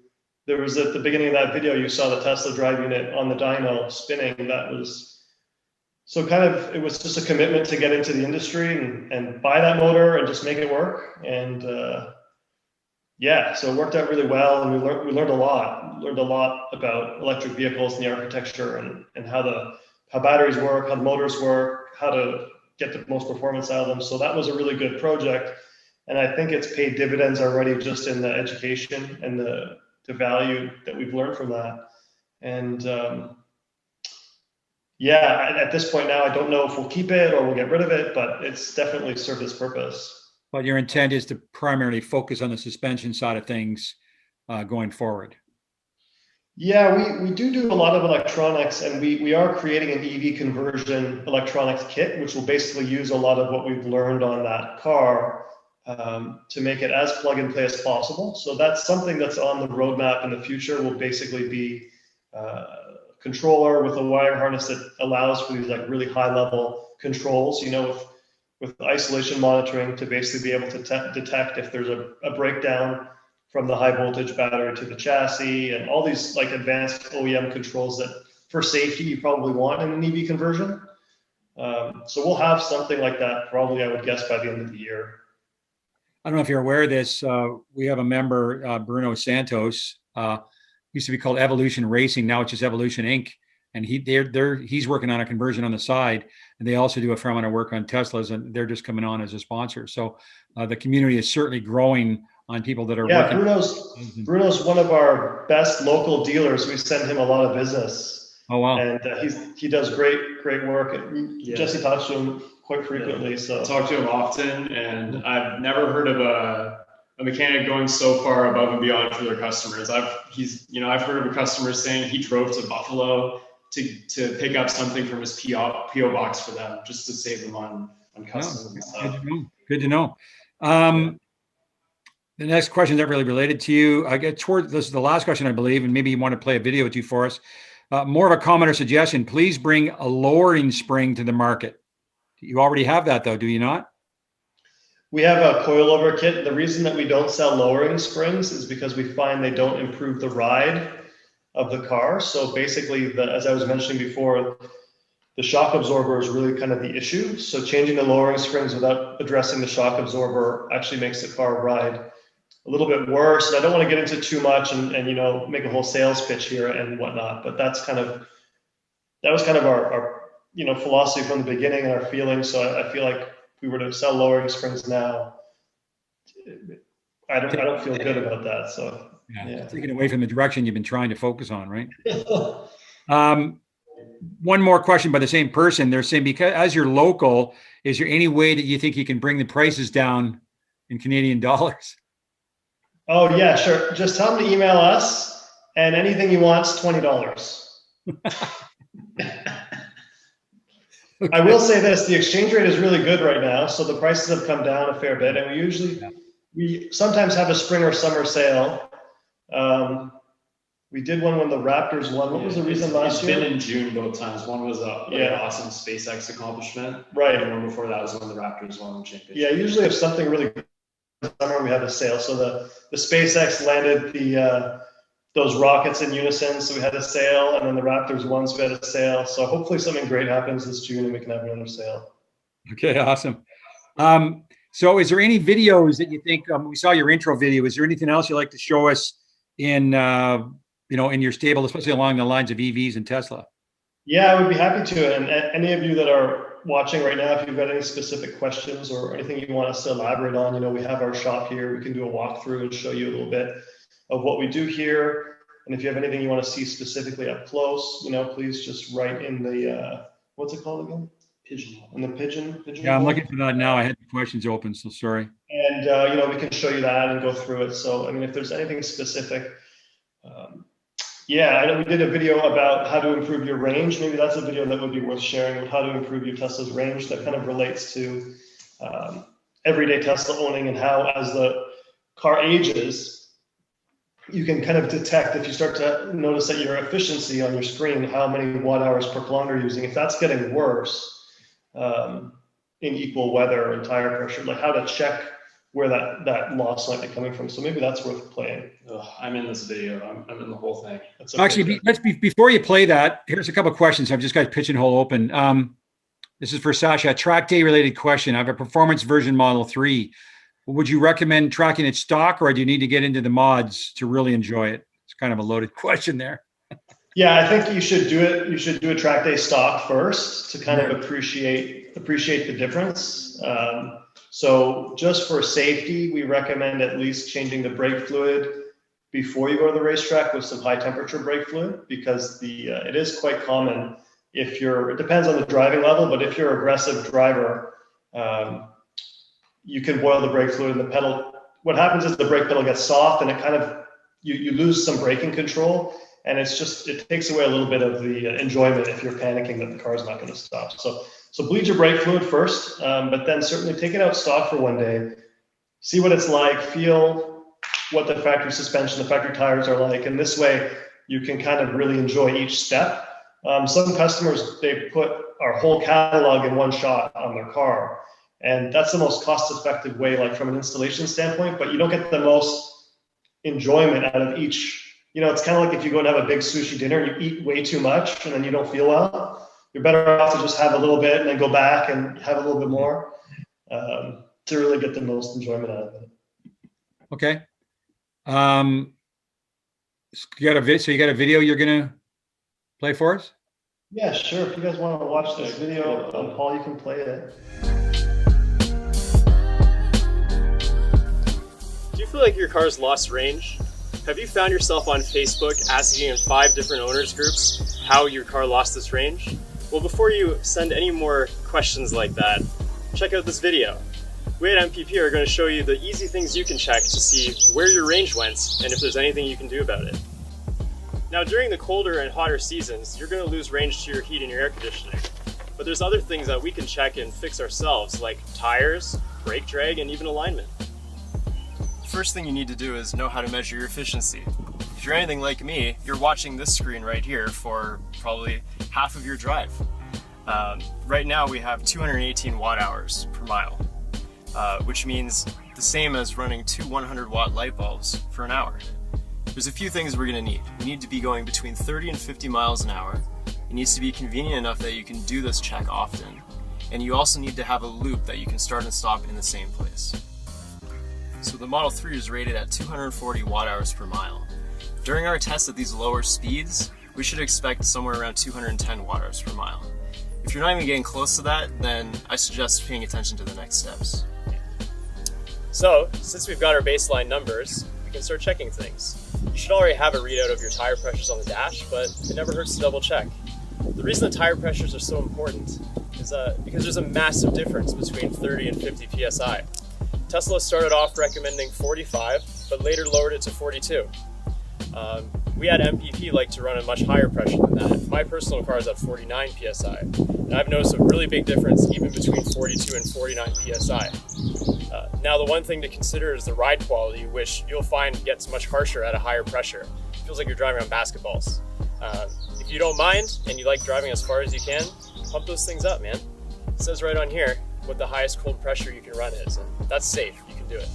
There was at the beginning of that video, you saw the Tesla Drive Unit on the dyno spinning. That was so kind of, it was just a commitment to get into the industry and buy that motor and just make it work. And yeah, so it worked out really well, and we learned a lot. Learned a lot about electric vehicles and the architecture and how batteries work, how the motors work, how to get the most performance out of them. So that was a really good project, and I think it's paid dividends already just in the education and the value that we've learned from that. And yeah, at this point now, I don't know if we'll keep it or we'll get rid of it, but it's definitely served its purpose. But your intent is to primarily focus on the suspension side of things going forward. Yeah, we do a lot of electronics, and we are creating an EV conversion electronics kit, which will basically use a lot of what we've learned on that car to make it as plug and play as possible. So that's something that's on the roadmap in the future. Will basically be a controller with a wiring harness that allows for these like really high level controls, you know, with isolation monitoring to basically be able to detect if there's a breakdown from the high voltage battery to the chassis, and all these like advanced OEM controls that for safety you probably want in an EV conversion. So we'll have something like that probably, I would guess, by the end of the year. I don't know if you're aware of this. We have a member, Bruno Santos, used to be called Evolution Racing. Now it's just Evolution Inc. And he's working on a conversion on the side, and they also do a fair amount of work on Teslas, and they're just coming on as a sponsor. So the community is certainly growing on people that are working. Bruno's one of our best local dealers. We send him a lot of business. Oh wow! And he does great work. Yeah. Jesse talks to him quite frequently. Yeah. So I talk to him often, and I've never heard of a mechanic going so far above and beyond for their customers. I've heard of a customer saying he drove to Buffalo to pick up something from his PO box for them, just to save them on customs and stuff. Good to know. The next question is not really related to you. I get toward this is the last question, I believe, and maybe you want to play a video with you for us. More of a comment or suggestion, please bring a lowering spring to the market. You already have that though, do you not? We have a coilover kit. The reason that we don't sell lowering springs is because we find they don't improve the ride of the car. So basically, as I was mentioning before, the shock absorber is really kind of the issue. So changing the lowering springs without addressing the shock absorber actually makes the car ride a little bit worse. And I don't want to get into too much and make a whole sales pitch here and whatnot, but that was kind of our philosophy from the beginning and our feeling. So I feel like if we were to sell lowering springs now, I don't feel good about that. So yeah. Taking away from the direction you've been trying to focus on, right? One more question by the same person. They're saying, because as you're local, is there any way that you think you can bring the prices down in Canadian dollars? Oh yeah, sure. Just tell them to email us, and anything he wants, $20. I will say this: the exchange rate is really good right now, so the prices have come down a fair bit, and we sometimes have a spring or summer sale. We did one when the Raptors won. What was the reason last year? It's been in June both times. One was an awesome SpaceX accomplishment. Right. And the one before that was when the Raptors won the championship. Yeah, usually if something really good in the summer, we have a sale. So the SpaceX landed those rockets in unison, so we had a sale, and then the Raptors won, so we had a sale. So hopefully something great happens this June and we can have another sale. Okay, awesome. So is there any videos that you think, we saw your intro video, is there anything else you'd like to show us in your stable, especially along the lines of EVs and Tesla? Yeah, I would be happy to. And any of you that are watching right now, if you've got any specific questions or anything you want us to elaborate on, we have our shop here. We can do a walkthrough and show you a little bit of what we do here. And if you have anything you want to see specifically up close, please just write in the, what's it called again? Pigeonhole. In the pigeon. Yeah, I'm looking for that now. I had the questions open, so sorry. And, we can show you that and go through it. So, if there's anything specific, we did a video about how to improve your range. Maybe that's a video that would be worth sharing, with how to improve your Tesla's range. That kind of relates to everyday Tesla owning, and how, as the car ages, you can kind of detect, if you start to notice that your efficiency on your screen, how many watt hours per kilometer you're using, if that's getting worse in equal weather and tire pressure, like how to check where that loss might be coming from. So maybe that's worth playing. I'm in this video. I'm in the whole thing. Okay. Actually, before you play that, here's a couple of questions. I've just got Pigeonhole open. This is for Sasha. A track day related question. I have a performance version Model 3. Would you recommend tracking it stock, or do you need to get into the mods to really enjoy it? It's kind of a loaded question there. Yeah, I think you should do it. You should do a track day stock first to kind of appreciate the difference. So just for safety, we recommend at least changing the brake fluid before you go to the racetrack with some high temperature brake fluid, because it is quite common it depends on the driving level, but if you're an aggressive driver, you can boil the brake fluid in the pedal. What happens is the brake pedal gets soft, and it kind of, you lose some braking control, and it takes away a little bit of the enjoyment if you're panicking that the car is not going to stop. So bleed your brake fluid first, but then certainly take it out stock for one day, see what it's like, feel what the factory suspension, the factory tires are like, and this way you can kind of really enjoy each step. Some customers, they put our whole catalog in one shot on their car, and that's the most cost-effective way, like from an installation standpoint, but you don't get the most enjoyment out of each. It's kind of like if you go and have a big sushi dinner and you eat way too much and then you don't feel well. You're better off to just have a little bit and then go back and have a little bit more to really get the most enjoyment out of it. Okay. You got a video you're gonna play for us? Yeah, sure. If you guys want to watch this video, Paul, you can play it. Do you feel like your car's lost range? Have you found yourself on Facebook asking in 5 different owners groups how your car lost its range? Well, before you send any more questions like that, check out this video. We at MPP are going to show you the easy things you can check to see where your range went and if there's anything you can do about it. Now, during the colder and hotter seasons, you're going to lose range to your heat and your air conditioning. But there's other things that we can check and fix ourselves, like tires, brake drag, and even alignment. first thing you need to do is know how to measure your efficiency. If you're anything like me, you're watching this screen right here for probably half of your drive. Right now we have 218 watt hours per mile, which means the same as running 2 100 watt light bulbs for an hour. There's a few things we're going to need. We need to be going between 30 and 50 miles an hour. It needs to be convenient enough that you can do this check often. And you also need to have a loop that you can start and stop in the same place. So the Model 3 is rated at 240 watt hours per mile. During our test at these lower speeds, we should expect somewhere around 210 watt hours per mile. If you're not even getting close to that, then I suggest paying attention to the next steps. So, since we've got our baseline numbers, we can start checking things. You should already have a readout of your tire pressures on the dash, but it never hurts to double check. The reason the tire pressures are so important is because there's a massive difference between 30 and 50 psi. Tesla started off recommending 45, but later lowered it to 42. We at MPP like to run a much higher pressure than that. My personal car is at 49 psi, and I've noticed a really big difference even between 42 and 49 psi. Now, the one thing to consider is the ride quality, which you'll find gets much harsher at a higher pressure. It feels like you're driving on basketballs. If you don't mind and you like driving as far as you can, pump those things up, man. It says right on here what the highest cold pressure you can run is, and that's safe. You can do it.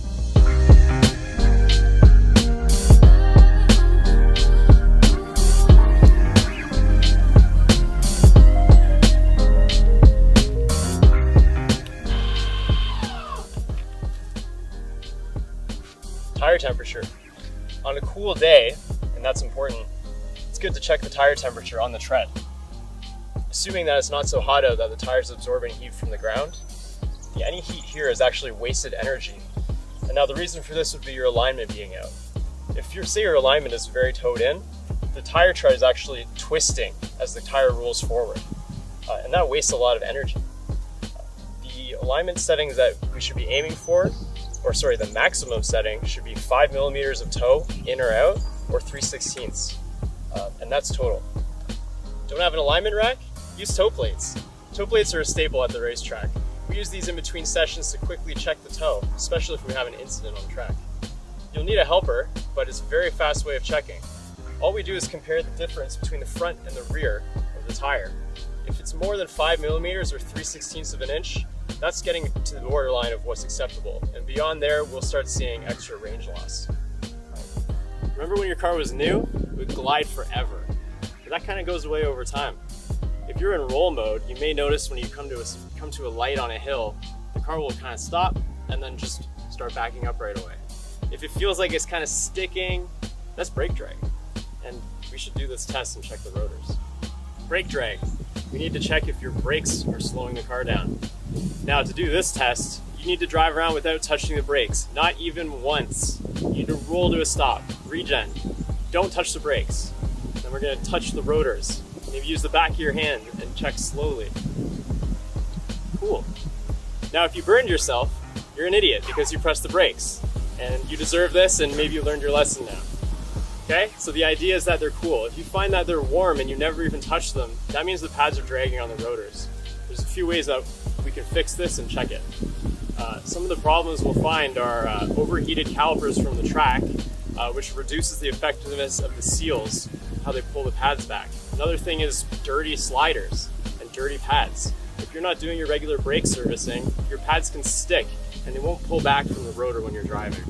Tire temperature. On a cool day, and that's important, it's good to check the tire temperature on the tread. Assuming that it's not so hot out that the tire is absorbing heat from the ground, any heat here is actually wasted energy. And now the reason for this would be your alignment being out. If say your alignment is very towed in, the tire tread is actually twisting as the tire rolls forward. And that wastes a lot of energy. The alignment settings that we should be aiming for, the maximum setting should be 5 millimeters of toe in or out, or 3/16. And that's total. Don't have an alignment rack? Use toe plates. Toe plates are a staple at the racetrack. We use these in between sessions to quickly check the toe, especially if we have an incident on track. You'll need a helper, but it's a very fast way of checking. All we do is compare the difference between the front and the rear of the tire. If it's more than 5 millimeters or 3/16 of an inch, that's getting to the borderline of what's acceptable. And beyond there, we'll start seeing extra range loss. Remember when your car was new? It would glide forever. But that kind of goes away over time. If you're in roll mode, you may notice when you come to a light on a hill, the car will kind of stop and then just start backing up right away. If it feels like it's kind of sticking, that's brake drag. And we should do this test and check the rotors. Brake drag. We need to check if your brakes are slowing the car down. Now, to do this test, you need to drive around without touching the brakes, not even once. You need to roll to a stop, regen. Don't touch the brakes. Then we're going to touch the rotors. Maybe use the back of your hand and check slowly. Cool. Now, if you burned yourself, you're an idiot because you pressed the brakes. And you deserve this, and maybe you learned your lesson now. Okay, so the idea is that they're cool. If you find that they're warm and you never even touch them, that means the pads are dragging on the rotors. There's a few ways that we can fix this and check it. Some of the problems we'll find are overheated calipers from the track, which reduces the effectiveness of the seals, how they pull the pads back. Another thing is dirty sliders and dirty pads. If you're not doing your regular brake servicing, your pads can stick and they won't pull back from the rotor when you're driving.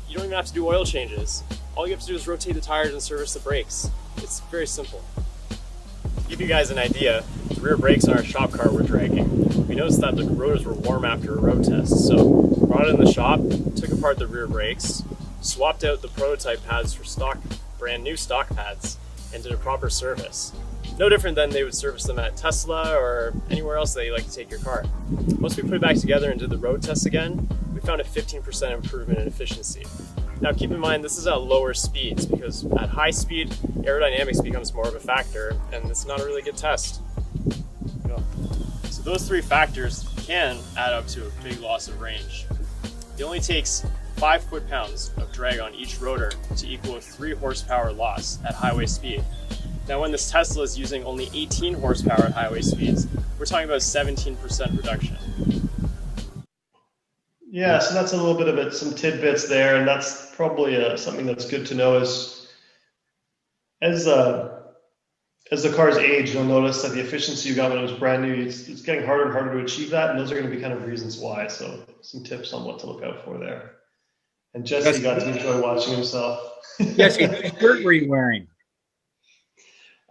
You don't even have to do oil changes. All you have to do is rotate the tires and service the brakes. It's very simple. To give you guys an idea, the rear brakes on our shop car were dragging. We noticed that the rotors were warm after a road test, so brought it in the shop, took apart the rear brakes, swapped out the prototype pads for brand new stock pads, and did a proper service. No different than they would service them at Tesla or anywhere else that you like to take your car. Once we put it back together and did the road test again, we found a 15% improvement in efficiency. Now keep in mind, this is at lower speeds because at high speed, aerodynamics becomes more of a factor and it's not a really good test. So those three factors can add up to a big loss of range. It only takes 5 foot-pounds of drag on each rotor to equal a 3 horsepower loss at highway speed. Now when this Tesla is using only 18 horsepower at highway speeds, we're talking about a 17% reduction. Yeah, so that's a little bit of it, some tidbits there, and that's probably something that's good to know is as the cars age, you'll notice that the efficiency you got when it was brand new, it's getting harder and harder to achieve that, and those are going to be kind of reasons why. So some tips on what to look out for there. And Jesse got to enjoy watching himself. Jesse, whose shirt were you wearing?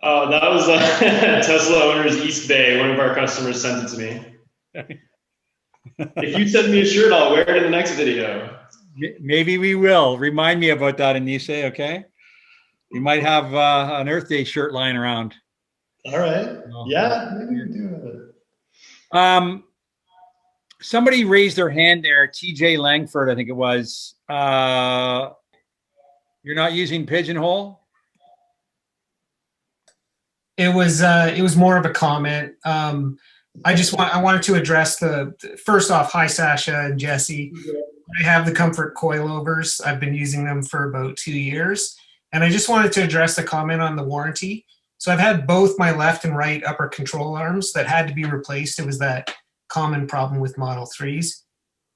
That was Tesla owners East Bay. One of our customers sent it to me. If you send me a shirt, I'll wear it in the next video. Maybe we will. Remind me about that, Anise, okay? You might have an Earth Day shirt lying around. All right. Yeah, maybe we do have it. Somebody raised their hand there. TJ Langford, I think it was. You're not using Pigeonhole? It was more of a comment. I wanted to address first off, hi Sasha and Jesse. I have the Comfort coilovers. I've been using them for about 2 years. And I just wanted to address the comment on the warranty. So I've had both my left and right upper control arms that had to be replaced. It was that common problem with Model 3s.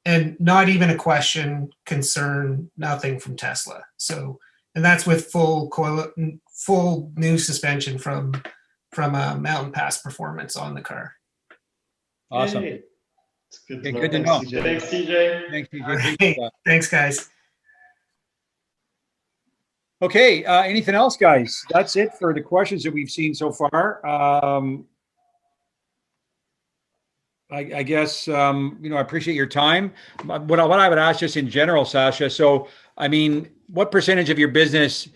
And not even a question, concern, nothing from Tesla. So, and that's with full new suspension from Mountain Pass Performance on the car. Awesome. Hey, it's good to Okay, know. good to know. Thanks, TJ. Thanks, TJ. All right. Thanks, guys. Okay, anything else, guys? That's it for the questions that we've seen so far. I guess, I appreciate your time. What I would ask just in general, Sasha, so, I mean, what percentage of your business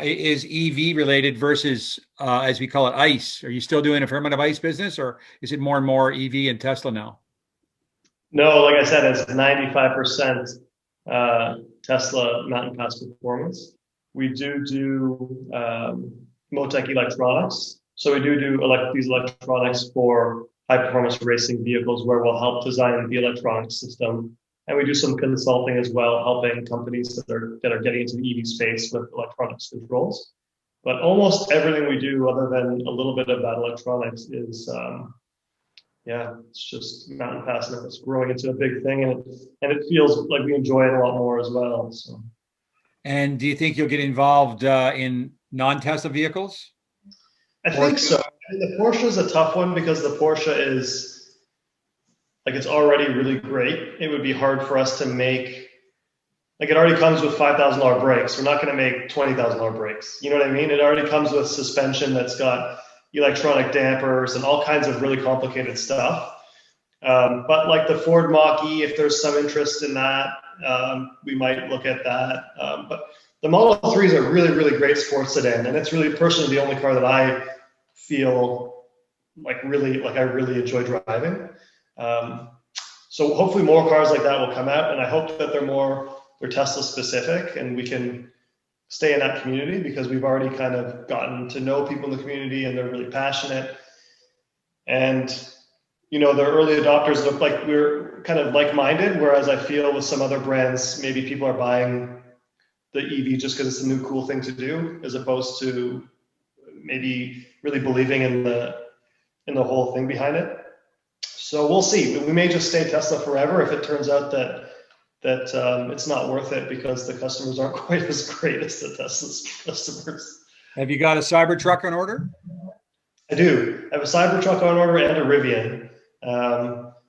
is EV related versus, as we call it, ICE? Are you still doing affirmative ICE business, or is it more and more EV and Tesla now? No, like I said, it's 95% Tesla Mountain Pass Performance. We do Motec Electronics. So we do these electronics for high performance racing vehicles where we'll help design the electronic system. And we do some consulting as well, helping companies that are getting into the EV space with electronics controls. But almost everything we do, other than a little bit of that electronics, is it's just Mountain Pass, and it's growing into a big thing, and it feels like we enjoy it a lot more as well. So. And do you think you'll get involved in non-Tesla vehicles? I think so. I mean, the Porsche is a tough one because the Porsche is it's already really great. It would be hard for us to make, it already comes with $5,000 brakes. We're not going to make $20,000 brakes. You know what I mean? It already comes with suspension that's got electronic dampers and all kinds of really complicated stuff. But like the Ford Mach-E, if there's some interest in that, we might look at that. But the Model 3s are really, really great sports sedan, and it's really personally the only car that I feel I really enjoy driving. So hopefully more cars like that will come out, and I hope that they're Tesla specific, and we can stay in that community because we've already kind of gotten to know people in the community, and they're really passionate. And the early adopters look like we're kind of like-minded, whereas I feel with some other brands, maybe people are buying the EV just because it's a new cool thing to do, as opposed to maybe really believing in the whole thing behind it. So we'll see. We may just stay Tesla forever if it turns out that it's not worth it because the customers aren't quite as great as the Tesla's customers. Have you got a Cybertruck on order? I do. I have a Cybertruck on order and a Rivian.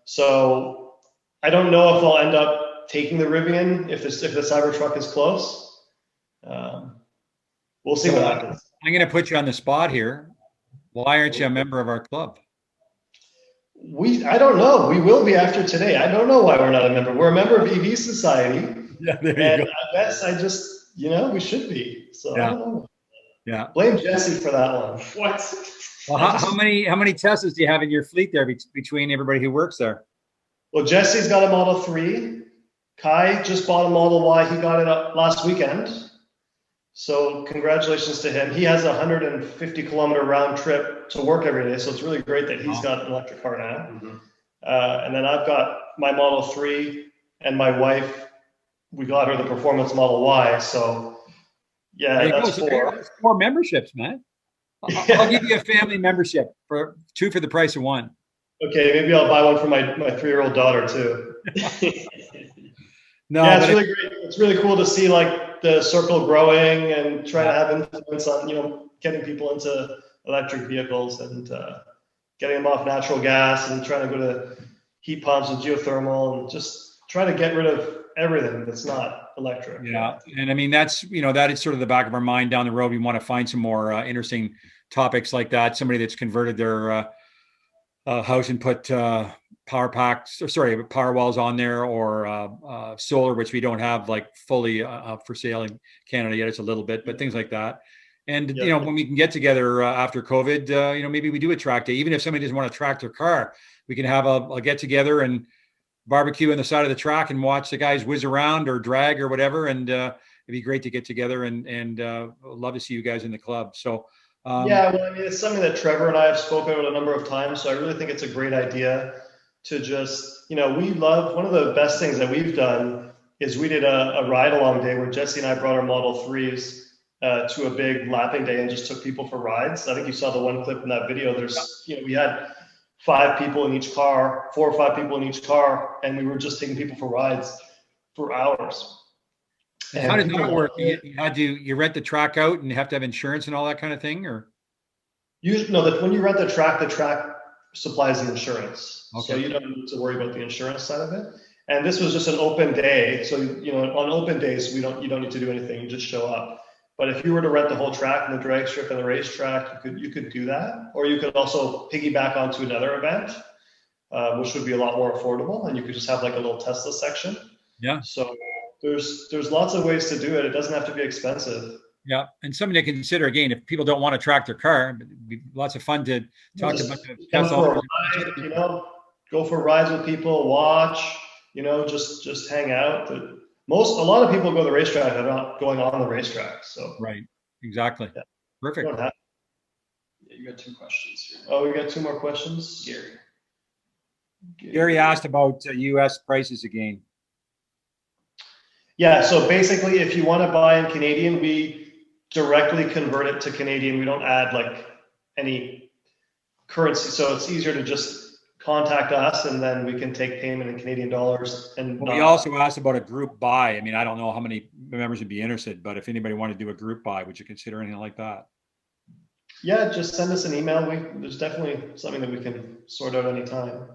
So I don't know if I'll end up taking the Rivian if the Cybertruck is close. We'll see what happens. I'm going to put you on the spot here. Why aren't you a member of our club? I don't know. We will be after today. I don't know why we're not a member. We're a member of EV Society. Yeah, there you and go. I guess we should be. So Yeah. I don't know. Yeah. Blame Jesse for that one. What? Well, how many Teslas do you have in your fleet there between everybody who works there? Well, Jesse's got a Model 3. Kai just bought a Model Y. He got it up last weekend. So congratulations to him. He has a 150-kilometer round trip to work every day. So it's really great that he's got an electric car now. Mm-hmm. And then I've got my Model 3, and my wife, we got her the Performance Model Y. So yeah, that's four. That's 4 memberships, man. I'll give you a family membership for 2 for the price of 1. Okay, maybe I'll buy one for my 3-year-old daughter too. No, Yeah, it's but really great. It's really cool to see like the circle growing and trying to have influence on, getting people into electric vehicles and getting them off natural gas and trying to go to heat pumps and geothermal and just trying to get rid of everything that's not electric. yeah, and I mean that is sort of the back of our mind down the road. We want to find some more interesting topics like that. Somebody that's converted their house and put power walls on there, or solar, which we don't have like fully for sale in Canada yet. It's a little bit, but things like that. And when we can get together after COVID, maybe we do a track day. Even if somebody doesn't want to track their car, we can have a get together and barbecue on the side of the track and watch the guys whiz around or drag or whatever. And it'd be great to get together and love to see you guys in the club. So. Yeah, well, I mean, it's something that Trevor and I have spoken about a number of times. So I really think it's a great idea to just, we love, one of the best things that we've done is we did a ride along day where Jesse and I brought our Model 3s to a big lapping day and just took people for rides. I think you saw the one clip in that video. There's, we had 4 or 5 people in each car, and we were just taking people for rides for hours. And how did that work? You rent the track out and you have to have insurance and all that kind of thing, or? When you rent the track supplies the insurance. Okay. So you don't need to worry about the insurance side of it. And this was just an open day. So, on open days, you don't need to do anything. You just show up. But if you were to rent the whole track and the drag strip and the racetrack, you could do that. Or you could also piggyback onto another event, which would be a lot more affordable. And you could just have like a little Tesla section. Yeah. So there's lots of ways to do it. It doesn't have to be expensive. Yeah, and something to consider again, if people don't want to track their car, it'd be lots of fun to talk to a bunch of go for rides with people, watch, just hang out. A lot of people go to the racetrack are not going on the racetrack. So right, exactly. Yeah. Perfect. Yeah, you got 2 questions here. Oh, we got 2 more questions. Gary asked about U.S. prices again. Yeah, so basically, if you want to buy in Canadian, we directly convert it to Canadian. We don't add like any currency, so it's easier to just contact us, and then we can take payment in Canadian dollars. And we also asked about a group buy. I mean, I don't know how many members would be interested, but if anybody wanted to do a group buy, would you consider anything like that? Yeah, just send us an email. There's definitely something that we can sort out anytime.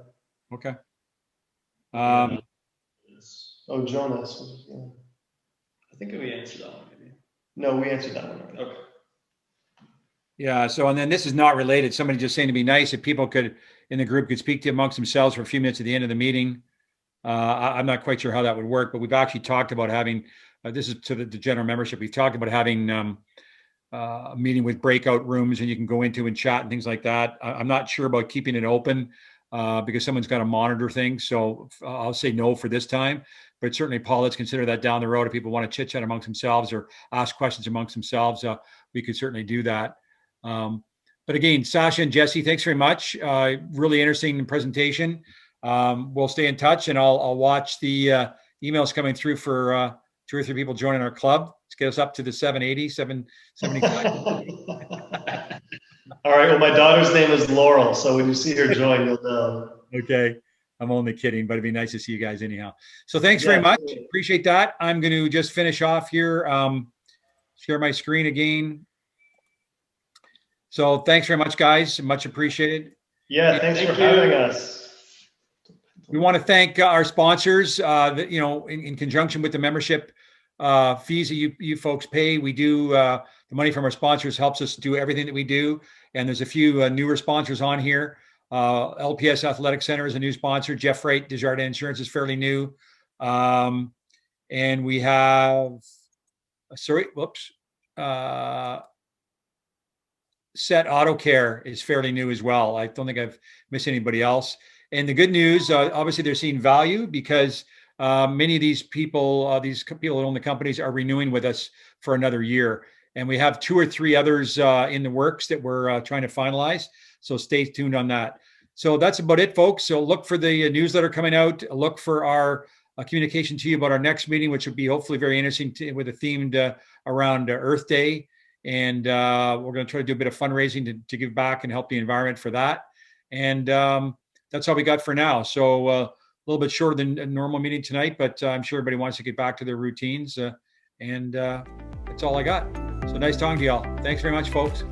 Okay. Oh, Jonas. Yeah. I think we answered that one, maybe. No, we answered that one already. Okay. Yeah. So, and then this is not related. Somebody just saying it'd be nice if people in the group could speak to amongst themselves for a few minutes at the end of the meeting. I'm not quite sure how that would work, but we've actually talked about having, this is to the general membership. We've talked about having a meeting with breakout rooms and you can go into and chat and things like that. I'm not sure about keeping it open because someone's got to monitor things. So I'll say no for this time. But certainly, Paul, let's consider that down the road. If people want to chit chat amongst themselves or ask questions amongst themselves, we could certainly do that. But again, Sasha and Jesse, thanks very much. Really interesting presentation. We'll stay in touch, and I'll watch the emails coming through for 2 or 3 people joining our club. Let's get us up to the 780, 775. All right. Well, my daughter's name is Laurel, so when you see her join, you'll know. Okay. I'm only kidding, but it'd be nice to see you guys anyhow. So thanks very much. Appreciate that. I'm going to just finish off here. Share my screen again. So thanks very much, guys. Much appreciated. Yeah, thanks for having us. We want to thank our sponsors. In conjunction with the membership fees that you folks pay, we do the money from our sponsors helps us do everything that we do. And there's a few newer sponsors on here. LPS Athletic Center is a new sponsor. Jeff Wright, Desjardins Insurance is fairly new. And we have, Set Auto Care is fairly new as well. I don't think I've missed anybody else. And the good news, obviously they're seeing value because many of these people that own the companies are renewing with us for another year. And we have 2 or 3 others in the works that we're trying to finalize. So stay tuned on that. So that's about it, folks. So look for the newsletter coming out. Look for our communication to you about our next meeting, which would be hopefully very interesting with a themed around Earth Day. And we're going to try to do a bit of fundraising to give back and help the environment for that. And that's all we got for now. So little bit shorter than a normal meeting tonight, but I'm sure everybody wants to get back to their routines. And that's all I got. So nice talking to y'all. Thanks very much, folks.